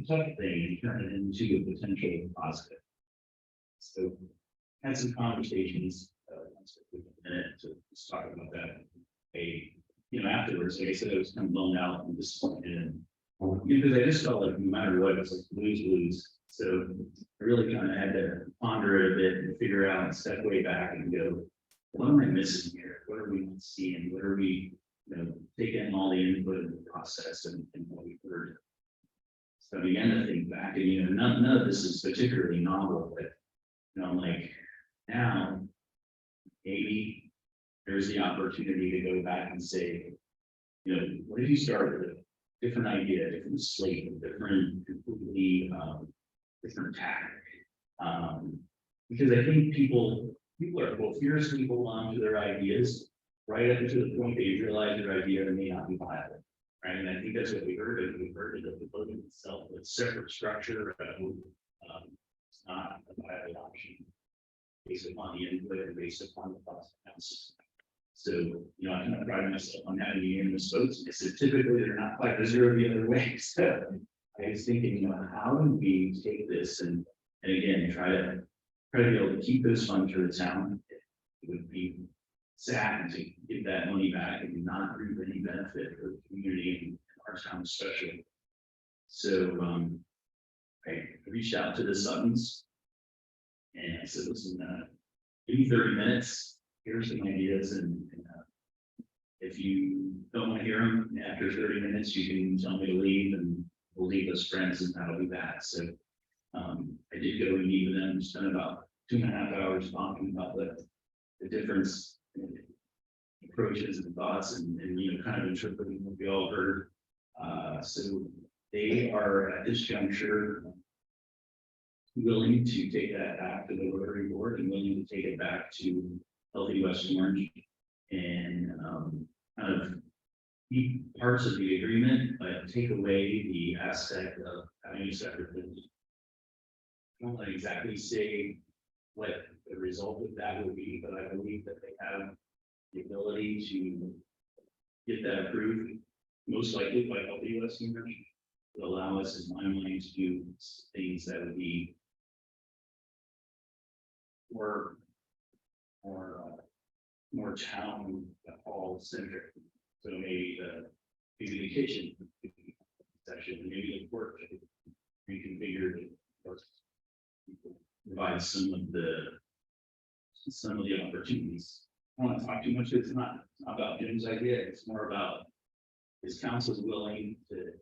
tough thing and turn it into a potential positive. So had some conversations, to just talk about that. afterwards, like I said, I was kind of blown out and disappointed. Because I just felt like no matter what, it's like lose. So I really kind of had to ponder it a bit and figure out and step way back and go, what am I missing here? What are we not seeing? What are we, taking all the input in the process and what we've heard. So I began to think back and, none of this is particularly novel, but, I'm like, now, maybe there's the opportunity to go back and say, what if you start with a different idea, different slate, different, completely, different tack? Because I think people are both fiercely hold on to their ideas right up to the point that you realize their idea may not be viable. Right, and I think that's what we heard, and we heard that the building itself with separate structure, it's not a viable option. Based upon the input and based upon the cost analysis. So, I kind of pride myself on having unanimous votes. I said typically they're not quite zero the other way. So I was thinking, how do we take this and again try to be able to keep those funds for the town? It would be sad to give that money back and not reap any benefit for the community and our town especially. So I reached out to the Suttons and I said, listen, give me 30 minutes, here's some ideas, and if you don't want to hear them after 30 minutes, you can tell me to leave and we'll leave as friends and that'll be that. So I did go and meet with them, spent about 2.5 hours talking about the difference in approaches and thoughts and kind of interpreting what we all heard. So they are at this juncture willing to take that back to the Rotary Board and willing to take it back to Healthy West Orange and kind of keep parts of the agreement, but take away the aspect of having a separate building. I don't want to exactly say what the result of that will be, but I believe that they have the ability to get that approved, most likely by Healthy West Orange, to allow us, in my mind, to do things that would be more town hall centric. So maybe the kitchen section, maybe the court reconfigured, provide some of the opportunities. I don't want to talk too much. It's not about Jim's idea. It's more about his council's willing to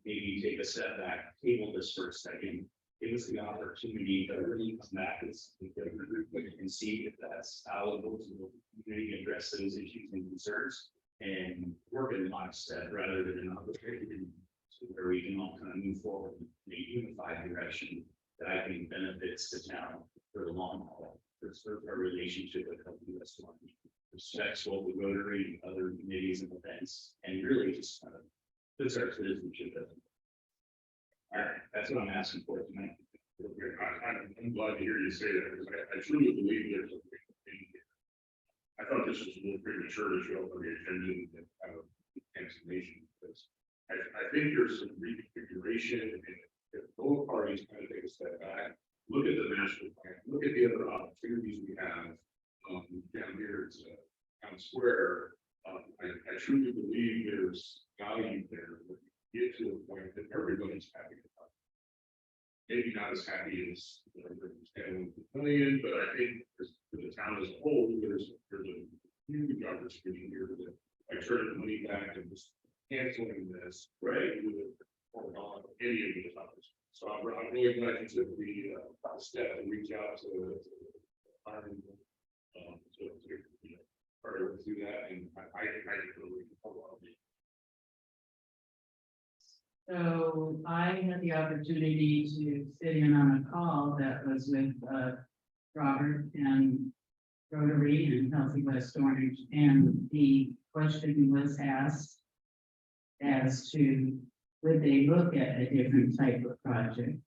maybe take a step back, table this for a second, give us the opportunity to really come back and see if that's palatable to the community, address those issues and concerns, and work in lockstep rather than an arbitrary, where we can all kind of move forward in a unified direction that I think benefits the town for the long haul. For our relationship with the U.S. respects both the Rotary and other committees and events, and really just kind of puts our citizenship at. All right, that's what I'm asking for tonight.
I'm glad to hear you say that, because I truly believe there's a thing here. I thought this was a little premature to show up on the agenda and have a explanation, because I think there's some reconfiguration, and if both parties kind of take a step back, look at the master plan, look at the other opportunities we have down here at Town Square. I truly believe there's value there. Get to a point that everybody's happy about. Maybe not as happy as million, but I think for the town as a whole, there's a huge opportunity here that I turn the money back and just canceling this, right? Or not any of these others. So I'm really glad you took the step to reach out to do that, and I really love it.
So I had the opportunity to sit in on a call that was with Robert and Rotary and Healthy West Orange, and the question was asked as to would they look at a different type of project.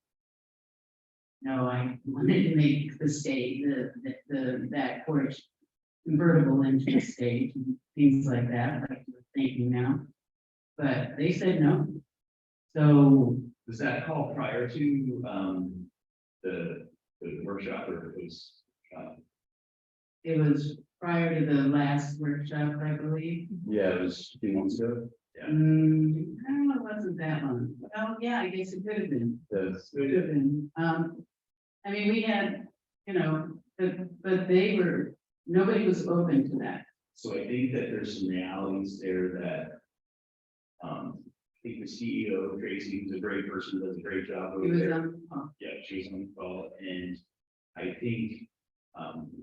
No, I wanted to make the state that porch convertible into a state and things like that, like we're thinking now, but they said no. So
Was that call prior to the workshop, or it was?
it was prior to the last workshop, I believe.
Yeah, it was a few months ago.
I don't know, it wasn't that long. Oh, yeah, I guess it could have been.
That's,
Could have been. I mean, we had, you know, but they were, nobody was open to that.
So I think that there's some realities there that. I think the CEO, Tracy, who's a great person, does a great job
It
over
was,
there. Yeah, she's on the call, and I think,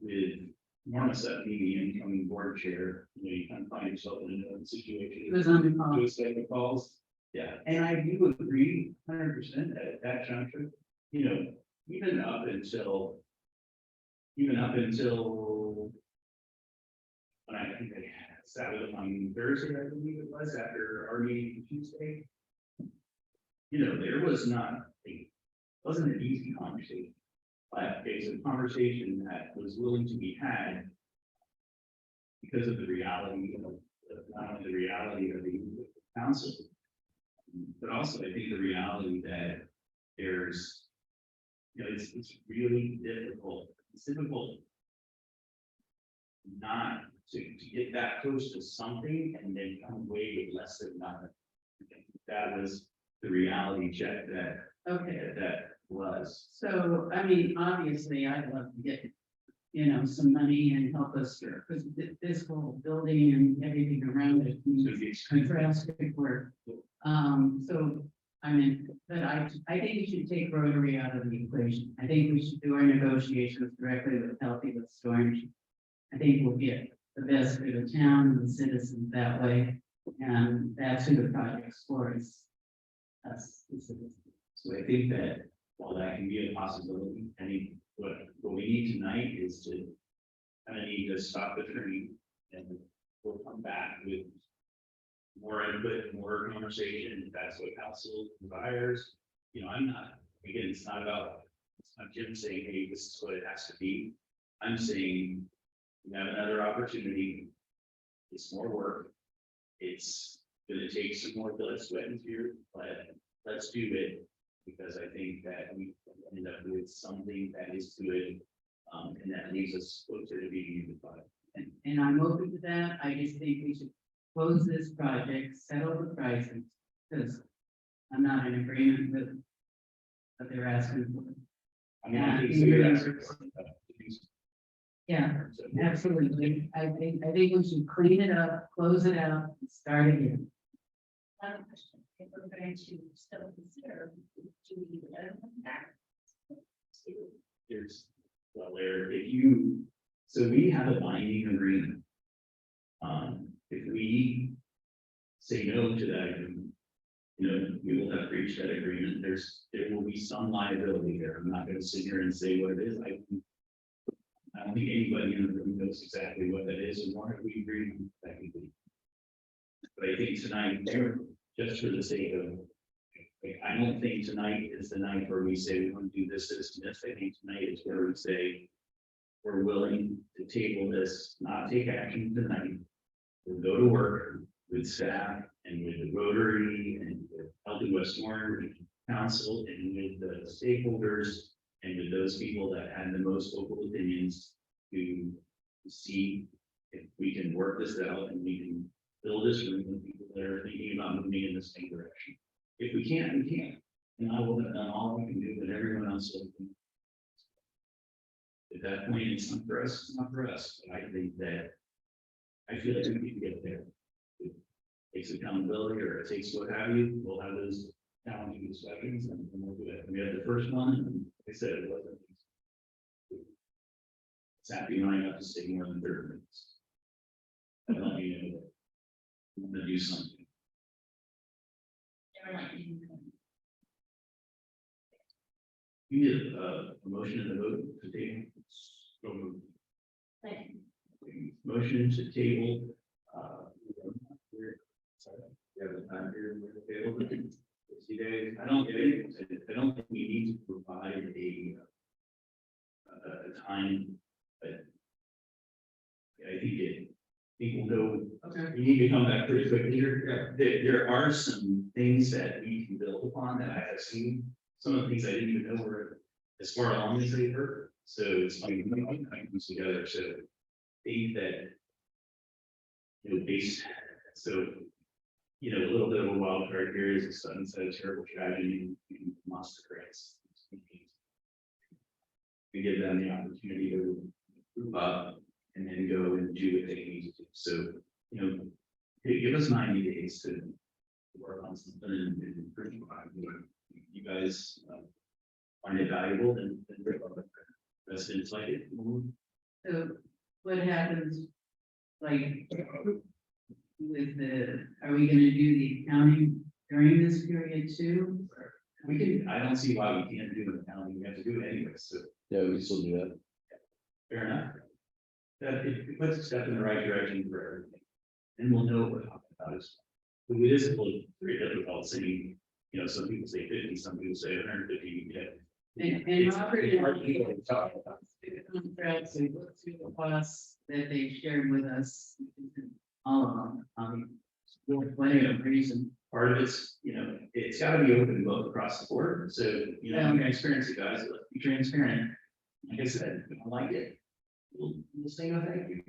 with Marmoset being the incoming board chair, you know, you kind of find yourself in a situation.
it was on the call.
Just like the calls, yeah, and I do agree 100% at that juncture, you know, even up until. When I think I sat with them on Thursday, I believe it was, after our meeting Tuesday. You know, there was wasn't an easy conversation, but it's a conversation that was willing to be had. Because of the reality of, not only the reality of the council. But also, I think the reality that there's, you know, it's really difficult, it's difficult. Not to get that close to something and then come away with less than nothing. That was the reality check that,
Okay,
that was.
so, I mean, obviously, I'd love to get, you know, some money and help us here, because this whole building and everything around it
So
needs
the extreme,
drastic work. So, I mean, but I think we should take Rotary out of the equation. I think we should do our negotiations directly with Healthy with Storage. I think we'll get the best for the town and the citizens that way, and that's who the project's for, is us, the citizens.
so I think that while that can be a possibility, I think what we need tonight is to. Kind of need to stop the train and we'll come back with. More input, more conversation, if that's what council desires. You know, I'm not, again, it's not Jim saying, hey, this is what it has to be. I'm saying, we have another opportunity. It's more work. It's gonna take some more blood, sweat, and tears, but let's do it. Because I think that we end up with something that is good, and that leaves us closer to being unified.
And I'm open to that, I just think we should close this project, settle the prices, because I'm not in agreement with what they're asking for.
I mean, I
Yeah,
think
in
so,
your
yes.
interest. Yeah, absolutely, I think we should clean it up, close it out, and start again.
Question, if we're going to still consider, do we live back?
There's, well, there, if you, so we have a binding agreement. If we say no to that agreement, you know, we will have breached that agreement. There will be some liability there. I'm not gonna sit here and say what it is. I don't think anybody in the room knows exactly what that is and why we agree that can be. But I think tonight, just for the sake of, like, I don't think tonight is the night where we say we want to do this, this, and this. I think tonight is where we say we're willing to table this, not take action tonight. We'll go to work with staff and with the Rotary and with Healthy West Orange Council and with the stakeholders and with those people that had the most local opinions to see if we can work this out and we can build this room with people that are thinking about moving in the same direction. If we can't, we can't. And I will have done all we can do, but everyone else will. At that point, it's not for us, it's not for us. But I think that I feel like we need to get there. It takes accountability or it takes what have you. We'll have those challenging discussions and we'll do it. We had the first one and like I said, it wasn't. It's happy when I got to stay more than 30 minutes. And let me know that I'm gonna do something.
Never mind.
You did a motion and a vote to table. So moved.
Like,
Motion to table. Sorry, you have the time here with the table. 60 days. I don't think we need to provide a time, but I think people know. Okay. We need to come back pretty quickly. There are some things that we can build upon that I have seen. Some of the things I didn't even know were as far along as they were. So it's like, we can come together. So think that. Based, so. A little bit of a wild card here is a sudden set of terrible tragedy in monster grants. We give them the opportunity to group up and then go and do what they need to do. So, give us 90 days to work on something and improve. You guys find it valuable and residents like it.
So what happens, like, with are we gonna do the accounting during this period too?
We can, I don't see why we can't do it now. We have to do it anyway, so
Yeah, we can still do that.
fair enough. That it puts a step in the right direction for everything. And we'll know what we're talking about is. But it is a little very difficult saying, some people say 50, some people say 150, yeah.
And
It's
Robert,
hard to get to talk about.
contracts and look through the costs that they shared with us, all of them, for whatever reason.
Part of it's, it's gotta be open both across the board, so, I'm gonna experience it, guys, let's be transparent. Like I said, if you don't like it, we'll say no thank you,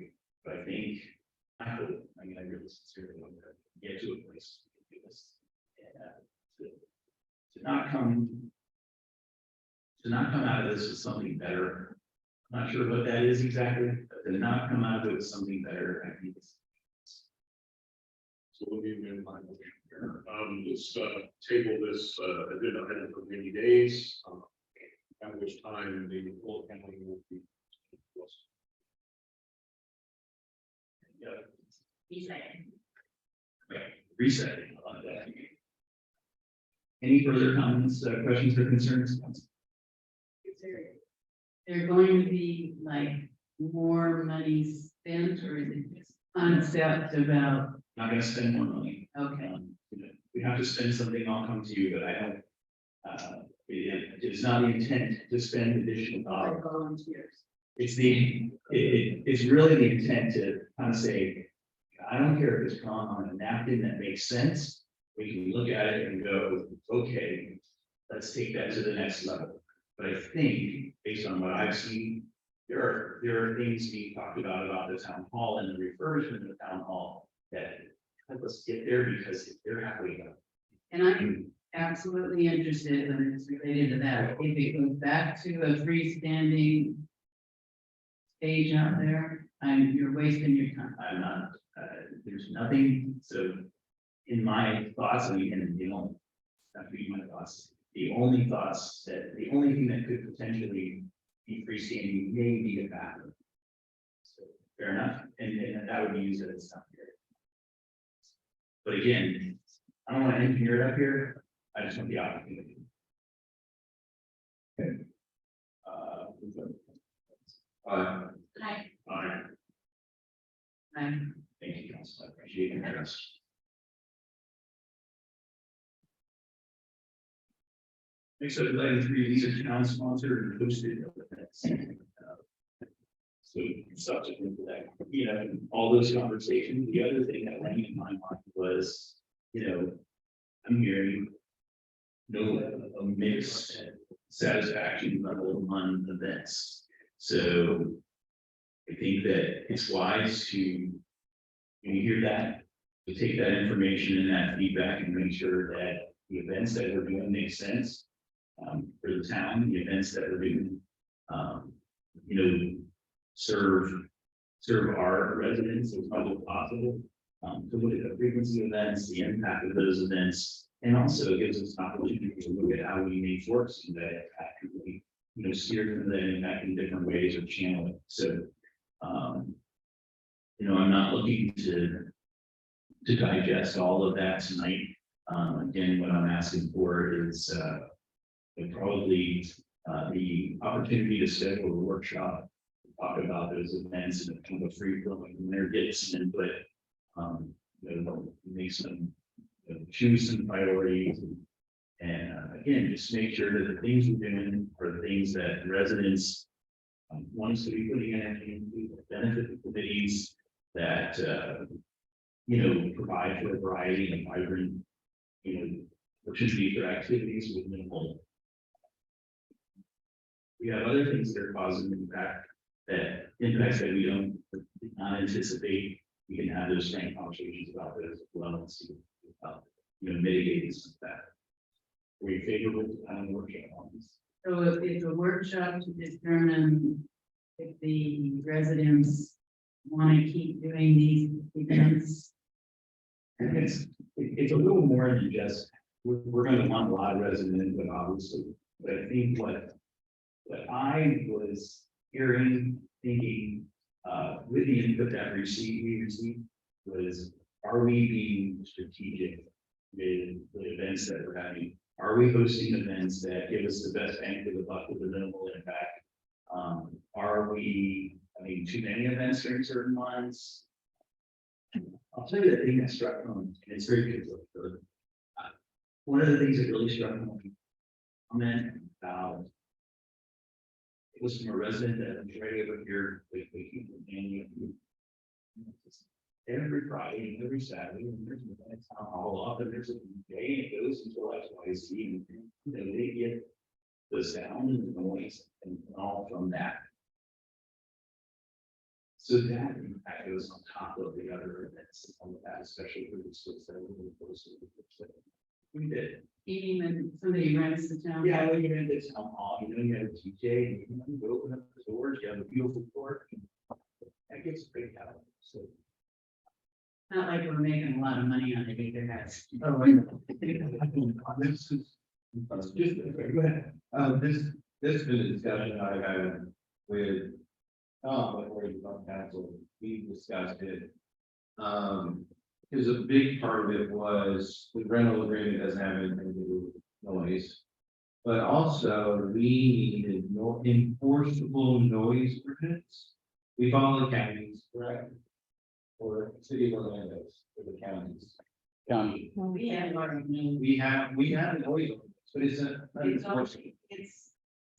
but I think, I hope, I really sincerely want to get to a place to do this. And, to not come out of this with something better, I'm not sure what that is exactly, but to not come out of it with something better, I think it's.
So we'll be in mind. Let's table this agenda item for many days. At which time the full county will be.
Resetting on that. Any further comments, questions or concerns?
There going to be like more money spent, or is it just concept about,
Not gonna spend more money.
okay,
We have to spend something, I'll come to you, but I don't. It's not the intent to spend additional dollars.
like volunteers?
It's really the intent to kind of say, I don't care if it's drawn on a napkin that makes sense. We can look at it and go, okay, let's take that to the next level. But I think, based on what I've seen, there are things being talked about the town hall and the refurbishment of the town hall that help us get there because they're halfway done.
And I'm absolutely interested, and it's related to that, if it goes back to a freestanding stage out there, you're wasting your time.
I'm not, there's nothing, so in my thoughts, and not to be my thoughts, the only thing that could potentially be freestanding may be a bathroom. So, fair enough, and that would be used at some here. But again, I don't want to engineer it up here, I just want the opportunity. Okay.
Hi.
Aye.
Thank you, Council, I appreciate your interest. Next up, item 3, these are town sponsored and hosted events. So subsequent to that, all those conversations, the other thing that rang in my mind was, I'm hearing a mixed satisfaction level on events. So I think that it's wise to, when you hear that, to take that information and that feedback and make sure that the events that we're doing make sense for the town, the events that we're doing, serve our residents as much as possible. To look at the frequency of events, the impact of those events, and also gives us an opportunity to look at how we make works and that actively, steer them back in different ways or channel it. So, I'm not looking to digest all of that tonight. Again, what I'm asking for is probably the opportunity to schedule a workshop, talk about those events and kind of free flowing and there, get some input, make some, choose some priorities. And again, just make sure that the things we're doing are the things that residents want us to be putting energy into, benefit the committees that, provide for a variety and vibrant, opportunity for activities with minimal. We have other things that are positive impact that impacts that we don't not anticipate, we can have those frank conversations about those as well and see about, mitigating some of that. Are we favorable to kind of working on this?
So if it's a workshop to determine if the residents want to keep doing these events.
And it's a little more than just, we're gonna want a lot of resident input, obviously, but I think what I was hearing, thinking, with the input that we received was, are we being strategic with the events that we're having? Are we hosting events that give us the best bang for the buck with the minimal impact? Are we, too many events during certain months? I'll tell you the thing that struck me, and it's very good. One of the things that really struck me, comment about, it was from a resident that was right over here, and every Friday, and every Saturday, and there's a town hall up, and there's a day, and it goes until XYZ, and they get the sound and the noise and all from that. So that impact goes on top of the other events, on that, especially for the schools that are really close to the. We did.
Even somebody rents the town.
Yeah, well, you're in this town hall, you have a TJ, and you open up the doors, you have a beautiful court. That gets great out. So.
Not like we're making a lot of money on it either, guys.
Oh, wait. This is. Just, go ahead.
This has been a discussion I've had with before he was on council, we discussed it. Because a big part of it was the rental agreement doesn't have anything to do with noise. But also we needed no enforceable noise ordinance. We follow the counties, correct? Or city of Orlando's, or the counties.
County.
We have our own.
We have a noise ordinance, but it's a.
It's also,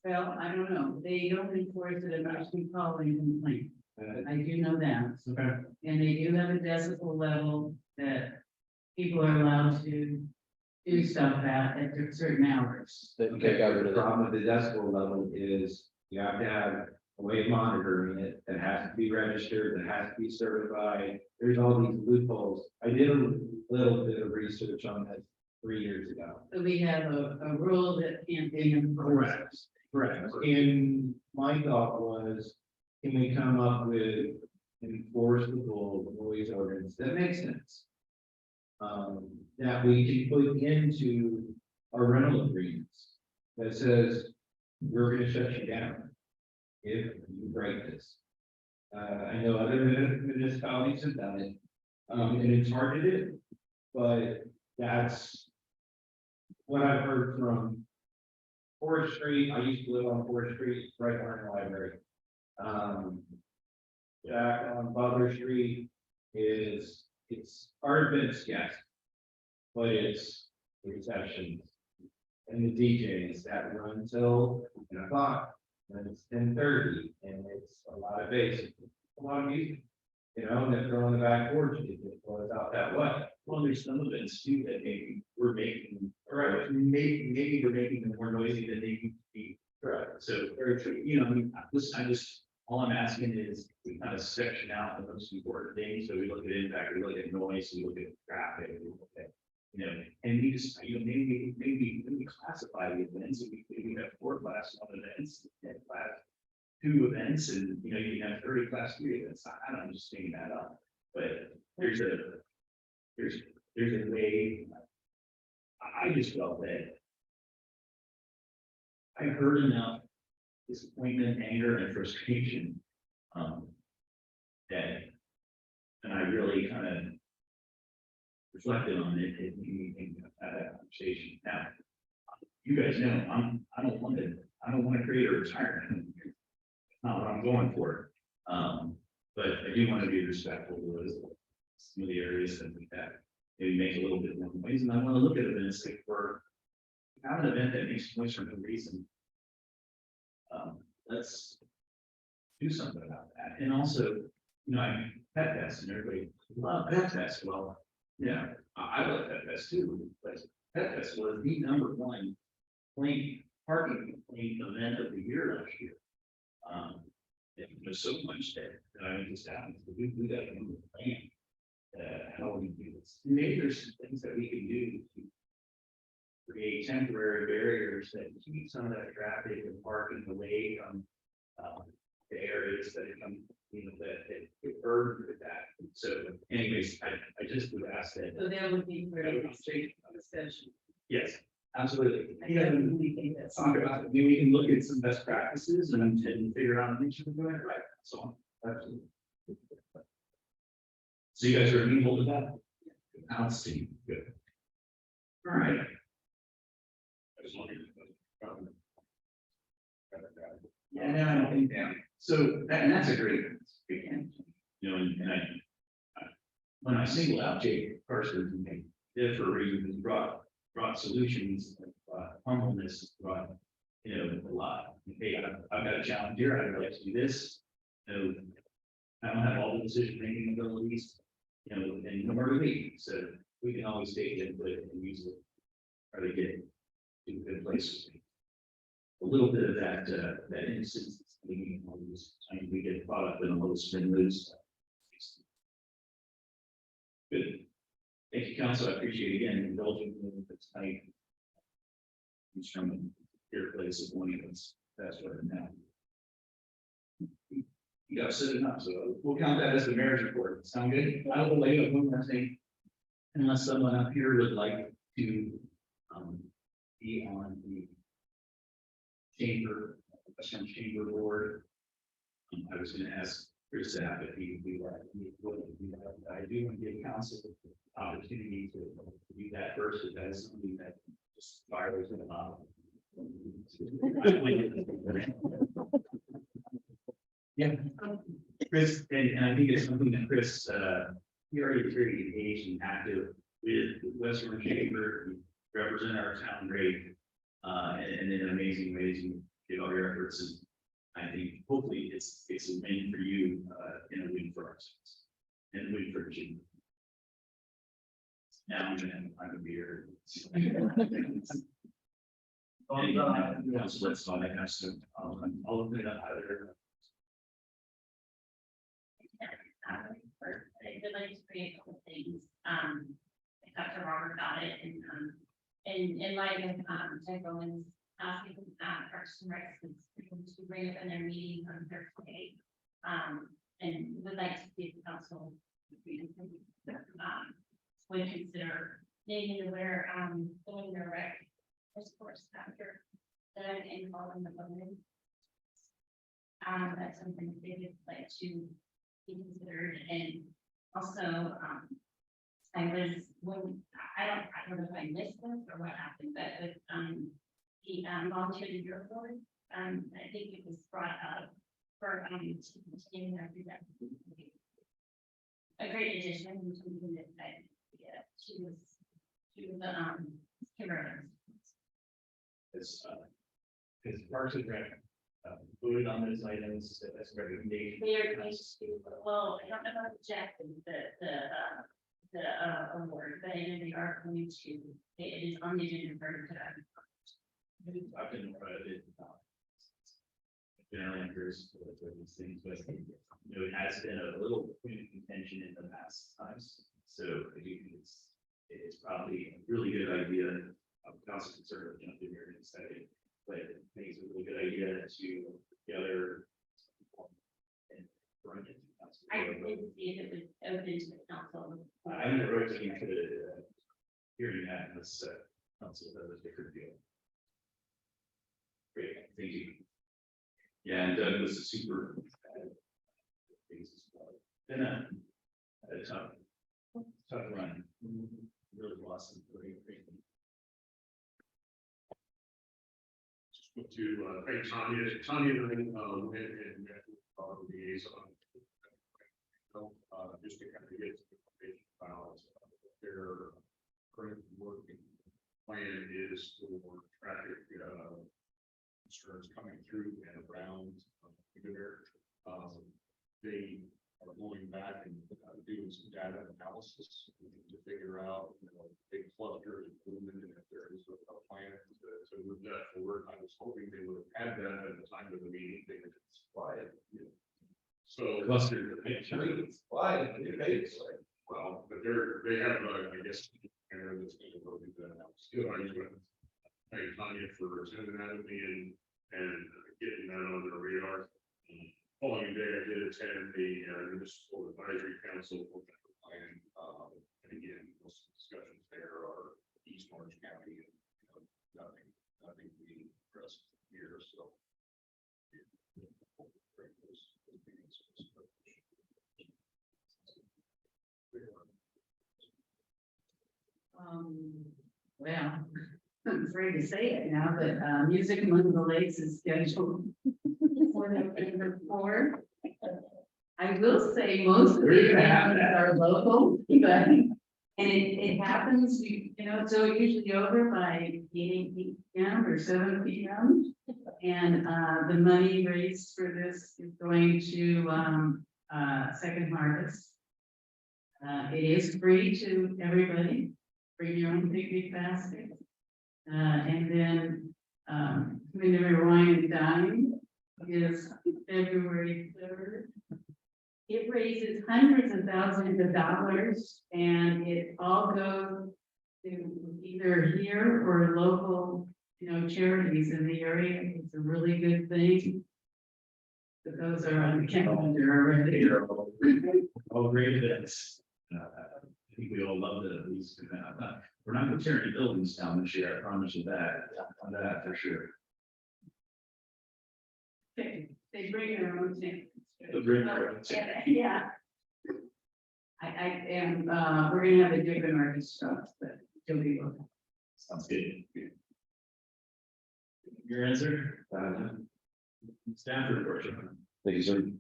well, I don't know, they don't enforce it unless we call and complain. I do know that.
Okay.
And they do have a decibel level that people are allowed to do stuff at certain hours.
Okay, the problem with the decibel level is you have to have a way of monitoring it, that has to be registered, that has to be certified. There's all these loopholes. I did a little bit of research on that 3 years ago.
So we have a rule that can't be enforced.
Correct. And my thought was, can we come up with enforceable noise ordinance that makes sense? That we can put into our rental agreements that says, we're gonna shut you down if you break this. I know other municipalities have done it, and it's hard to do, but that's what I've heard from Forest Street. I used to live on Forest Street, right behind the library. Back on Butler Street it's already been discussed, but it's exceptions. And the DJs that run till 10 o'clock, and it's 10:30, and it's a lot of bass, a lot of music. And if they're on the back porch, it goes out that way.
Well, there's some events too that maybe we're making, or maybe we're making them more noisy than they need to be.
Correct.
So, listen, all I'm asking is we kind of section out the most important things. So we look at impact, we look at noise, we look at traffic, we look at, and we just, maybe we classify the events. We have 4 class 1 events, and class 2 events, and you can have 30 class 3 events. I don't just saying that up, but there's a way. I just felt that I heard enough disappointment, anger, and frustration. And I really kind of reflected on it and had that conversation. Now, you guys know I don't want to create a retirement. It's not what I'm going for. But I do want to be respectful to some of the areas that we have. Maybe make a little bit more noise, and I want to look at it and say, for have an event that makes noise for no reason. Let's do something about that. And also, Pet Fest, and everybody love Pet Fest. Well, yeah, I love Pet Fest too, but Pet Fest was the #1 parking complaint event of the year last year. There's so much there, that I just happens, we got to move the plan. How we do this, maybe there's some things that we can do to create temporary barriers that keep some of that traffic and parking away from, the areas that come, that get burdened with that. So anyways, I just would ask that.
So that would be for a discussion.
Yes, absolutely.
I definitely think that's.
Talk about it. Maybe we can look at some best practices and figure out, make sure we're doing it right, so. Absolutely. So you guys are amenable to that? Outstanding, good. All right. Yeah, no, I don't think that, so that, and that's a great, and when I single out Jake Parsons, and they did for a reason, he brought solutions, humbleness, brought, a lot. Hey, I've got a challenge here, I'd like to do this, I don't have all the decision making abilities, and nowhere to be, so we can always take input and use it. Try to get it to a good place. A little bit of that, that innocence, we get caught up in a little spin loose. Good. Thank you, council. I appreciate again indulging me with this tonight. From your place of morning, that's what I'm now. You got to set it up, so we'll count that as the marriage report. Sound good? I will lay up one more thing. Unless someone up here would like to be on the chamber, Western Chamber Board. I was going to ask Chris Zapp if he would be like, I do want to give council the opportunity to do that first, if that is something that just fires in the mouth. Yeah, Chris, and I think it's something that Chris, he already is very engaged and active with Western Chamber, represent our town great, and in amazing ways, you did all your efforts, and I think hopefully it's a win for you, and a win for ourselves, and a win for the chamber. Now I'm gonna be here. So let's all that kind of stuff. I'll open it up either.
First, I would like to create a couple of things. I talked to Robert about it and, in light of, Jeff Owens asking, Parks and Recs to bring up in their meeting on Thursday. And would like to see if the council would consider naming where, going their rec, of course, after that and calling the women. That's something that they would like to be considered, and also, I don't know if I missed this or what happened, but with, the, volunteer year board, I think it was brought up for, continuing our a great addition and something that, yeah, she was the, Kimberly.
As Parks and Rec voted on those items as a recommendation.
They are going to, well, I don't know about Jack, the award, but I know they are going to, it is on the agenda for today.
I've been generally I'm curious for these things, but it has been a little point of contention in the past times. So I do think it's probably a really good idea. Council can sort of jump in here in a second, but I think it's a really good idea to gather and run it.
I didn't see if it was open to the council.
I'm rotating to the hearing that in this council that was a different deal. Great, thank you. Yeah, and Doug was a super. Been a tough run. Really lost some great.
To thank Tanya went and met with the liaison. Just to kind of get the files. Their current working plan is for traffic concerns coming through and around there. They are going back and doing some data analysis to figure out, big clusters, and if there is a plan to move that forward. I was hoping they would have had that at the time of the meeting, they could supply it. So.
Cluster, why,
Well, but they have, I guess, Aaron that's gonna go do that now. Still, I just want to thank Tanya for sending that to me and getting that on the radar. Following day, I did attend the municipal advisory council for that plan. And again, most discussions there are East Orange County and, nothing being addressed here, so.
Well, I'm afraid to say it now, but, Music Among the Lakes is scheduled for November 4th. I will say most of the
We're gonna have
events
that.
are local, but, and it happens, it's so usually over by 8 p.m. or 7 p.m. And, the money raised for this is going to, Second Harvest. It is free to everybody, bring your own picnic basket. And then, Windermere Wine and Dine is February 3rd. It raises hundreds of thousands of dollars, and it all goes to either here or local, charities in the area. It's a really good thing. But those are on the calendar already.
All great events. I think we all love that at least. We're not gonna tear any buildings down this year, I promise you that, on that for sure.
They bring their own things.
They bring their own things.
Yeah. I am, we're gonna have a different orchestra, but it'll be okay.
Sounds good. Your answer? Staff report.
Thank you, sir.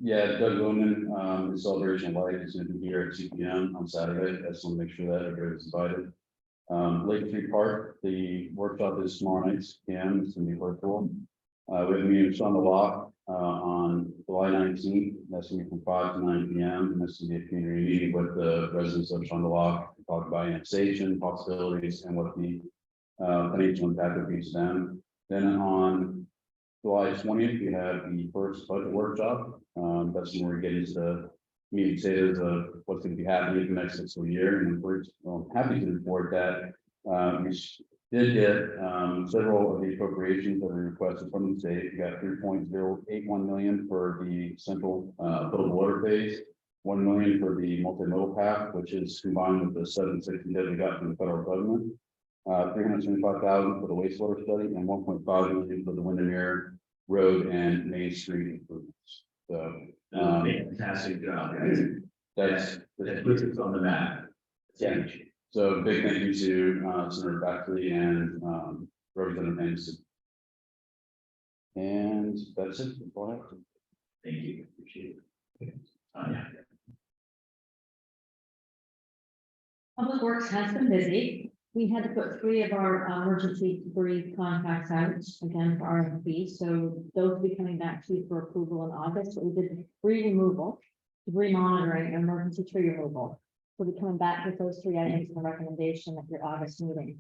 Yeah, Doug Bowman, the celebration of life is going to be here at 2 p.m. on Saturday. I just want to make sure that everybody's invited. Lake Street Park, the workshop is tomorrow night, 6 p.m. It's going to be virtual. We have a meeting with Sean the Lock on July 19th. That's going to be from 5 to 9 p.m. And this is a community meeting with the residents of Sean the Lock to talk about annexation possibilities and what the financial impact would be to them. Then on July 20th, we have the first budget workshop. That's when we're getting to meat and potatoes of what's going to be happening in the next fiscal year. And we're happy to report that we did get several of the appropriations that were requested from the state. We got 3.081 million for the central potable water phase, 1 million for the multimodal path, which is combined with the 760 that we got from the federal government. 375,000 for the wastewater study and 1.5 million for the Windermere Road and Main Street improvements. So
Fantastic job, guys. That puts us on the map.
Yeah. So big thank you to Senator Baxley and Representative Anderson. And that's it. Go ahead.
Thank you, appreciate it. Yeah.
Public Works has been busy. We had to put 3 of our emergency debris contracts out again for RFP, so those will be coming back to you for approval in August. But we did debris removal, debris monitoring, and emergency tree removal. We'll be coming back with those 3 items in the recommendation at your August meeting.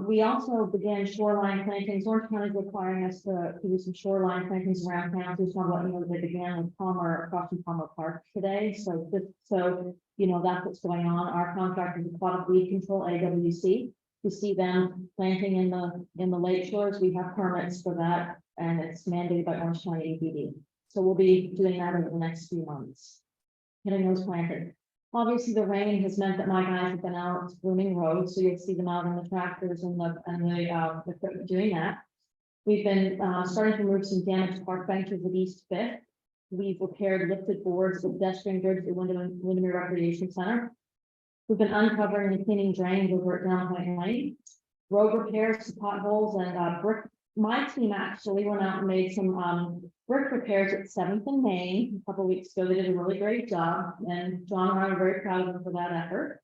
We also began shoreline plantings. Orange County is requiring us to do some shoreline plantings around town. Just want to let you know they began with Palmer, across from Palmer Park today. So that's what's going on. Our contract is Aquatic Weed Control, AWC. You see them planting in the lake shores. We have permits for that, and it's mandated by Orange County APD. So we'll be doing that over the next few months, getting those planted. Obviously, the rain has meant that my guys have been out grooming roads, so you'll see them out in the tractors and the equipment doing that. We've been starting to remove some damaged park benches at East Fifth. We've repaired lifted boards with pedestrian bridge at Windermere Recreation Center. We've been uncovering and cleaning drains over at Down Point Lane. Road repairs to potholes and brick. My team actually went out and made some brick repairs at 7th and Main a couple weeks ago. They did a really great job, and John and I are very proud of them for that effort.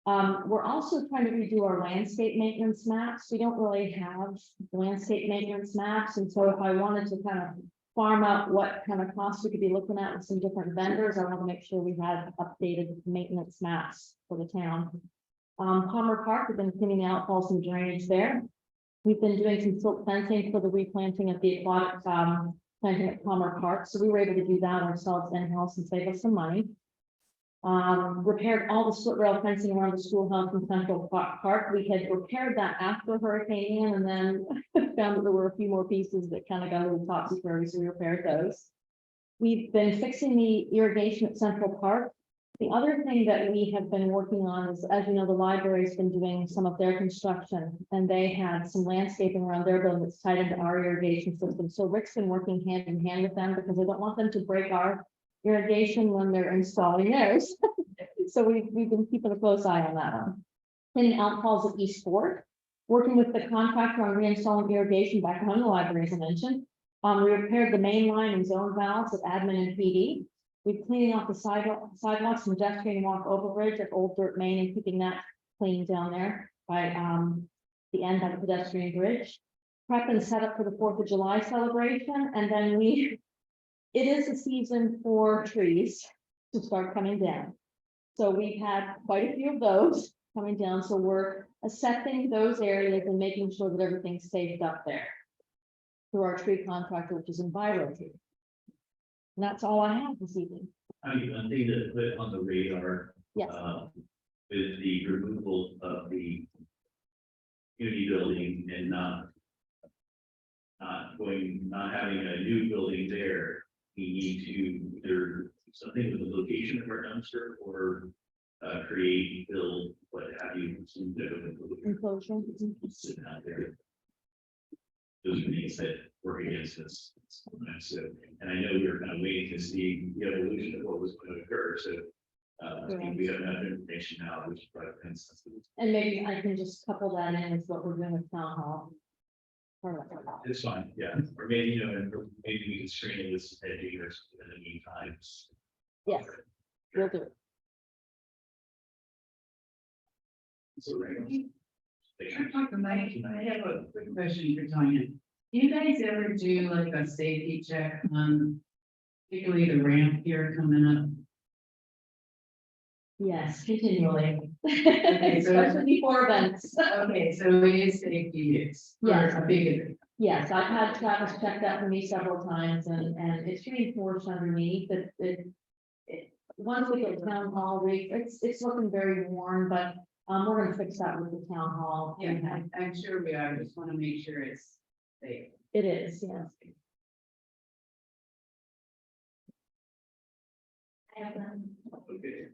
We're also trying to redo our landscape maintenance maps. We don't really have landscape maintenance maps, and so if I wanted to kind of farm out what kind of costs we could be looking at with some different vendors, I want to make sure we have updated maintenance maps for the town. Palmer Park, we've been cleaning out falls and drainage there. We've been doing some silt fencing for the replanting of the aquatic, planting at Palmer Park, so we were able to do that ourselves in-house and save us some money. Repaired all the split rail fencing around the schoolhouse in Central Park. We had repaired that after Hurricane Ian, and then found that there were a few more pieces that kind of got a little topsy-turvy, so we repaired those. We've been fixing the irrigation at Central Park. The other thing that we have been working on is, as you know, the library's been doing some of their construction, and they had some landscaping around their building that's tied into our irrigation system. So Rick's been working hand in hand with them because I don't want them to break our irrigation when they're installing theirs. So we've been keeping a close eye on that one. Cleaning outfalls at East Fort, working with the contractor on reinstalling irrigation back behind the library, as I mentioned. We repaired the main line and zone valves at admin and PD. We're cleaning off the sidewalks and pedestrian walk overbridge at Old Dirt Main and keeping that clean down there by the end of the pedestrian bridge. Prep and set up for the 4th of July celebration, and then it is a season for trees to start coming down. So we've had quite a few of those coming down, so we're assessing those areas and making sure that everything's saved up there through our tree contractor, which is Enviro. And that's all I have this evening.
I mean, one thing to put on the radar,
Yes,
is the removal of the community building and not having a new building there. We need to either something with the location of our dumpster or create, build, what have you.
enclosure.
Sitting out there. Those are things that work against us. So, and I know we were kind of waiting to see the evolution of what was going to occur, so. I think we have enough information now, which is probably consensus.
And maybe I can just couple that in with what we're doing with town hall.
It's fine, yeah, or maybe, you know, and maybe we can screen it with some editing or something in the meantime.
Yes, we'll do it.
So, right.
I have a quick question for Tanya. Do you guys ever do like a safety check on particularly the ramp here coming up?
Yes, continually.
Okay, so-
Especially before events.
Okay, so it is safety, it's
Yes.
a big.
Yes, I've had Travis check that for me several times, and it's reinforced underneath that once we get to town hall, it's looking very worn, but we're gonna fix that with the town hall.
Yeah, I'm sure we are, just want to make sure it's safe.
It is, yes.
Okay.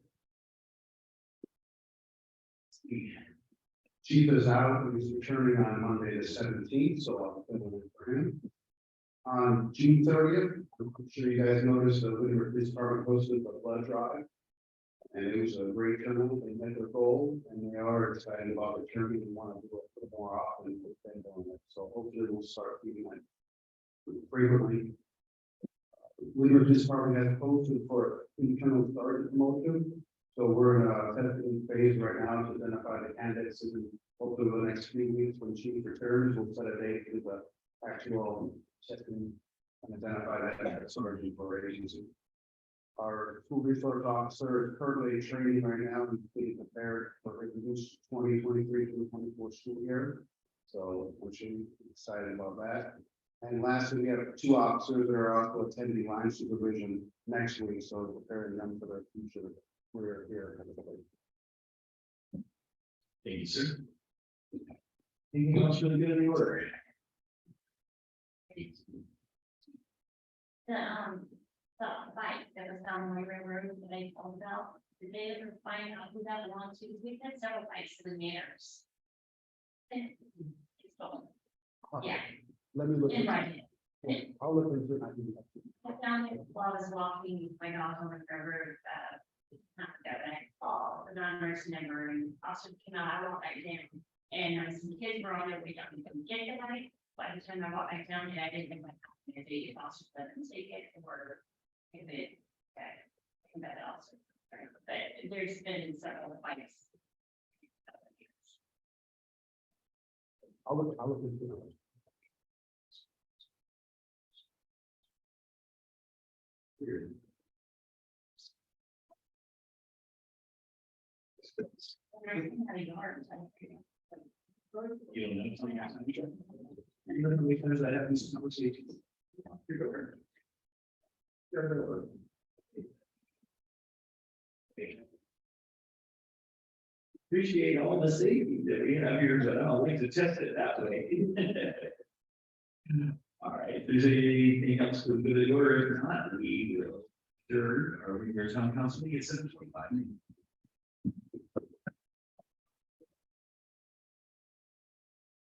Chief is out, he's returning on Monday the 17th, so I'll fill in for him. On June 30th, I'm sure you guys noticed the Windermere Police Department posted the blood drive. And it was a great turnout, they met their goal, and they are excited about returning and want to do it more often than they've been doing it. So hopefully we'll start doing that frequently. Windermere Police Department has posted for internal start promotion. So we're in a testing phase right now to identify the candidates, and hopefully over the next 3 weeks when chief returns, we'll set a date for the actual testing and identify that sergeant for agency. Our school resource officer is currently training right now and being prepared for the 2023-2024 school year. So I'm sure you're excited about that. And lastly, we have 2 officers that are also attending line supervision next week, so preparing them for their future career here.
Thank you, sir. Anything else really good in the order?
The bike that was down my railroad that I told about, did they ever find out who that belonged to? We've had several bikes in the manners. It's stolen. Yeah,
Let me look.
in writing.
I'll look into it.
I found it while I was walking my dog on the river, not that I fall, the non-nurse number, and also came out, I walked back down. And some kids were on their way down, they couldn't get the bike, by the time I walked back down, and I didn't think my, if they also let them take it, or if it, that also. But there's been several bikes.
I'll look into it. Weird.
Everything had a yard, so I figured,
You don't know, something else. You know, we finish that, have these conversations. Appreciate all the safety that we have here, but I don't like to test it that way. All right, if there's anything else to do, or if not, we will adjourn our regular town council meeting at 7:25.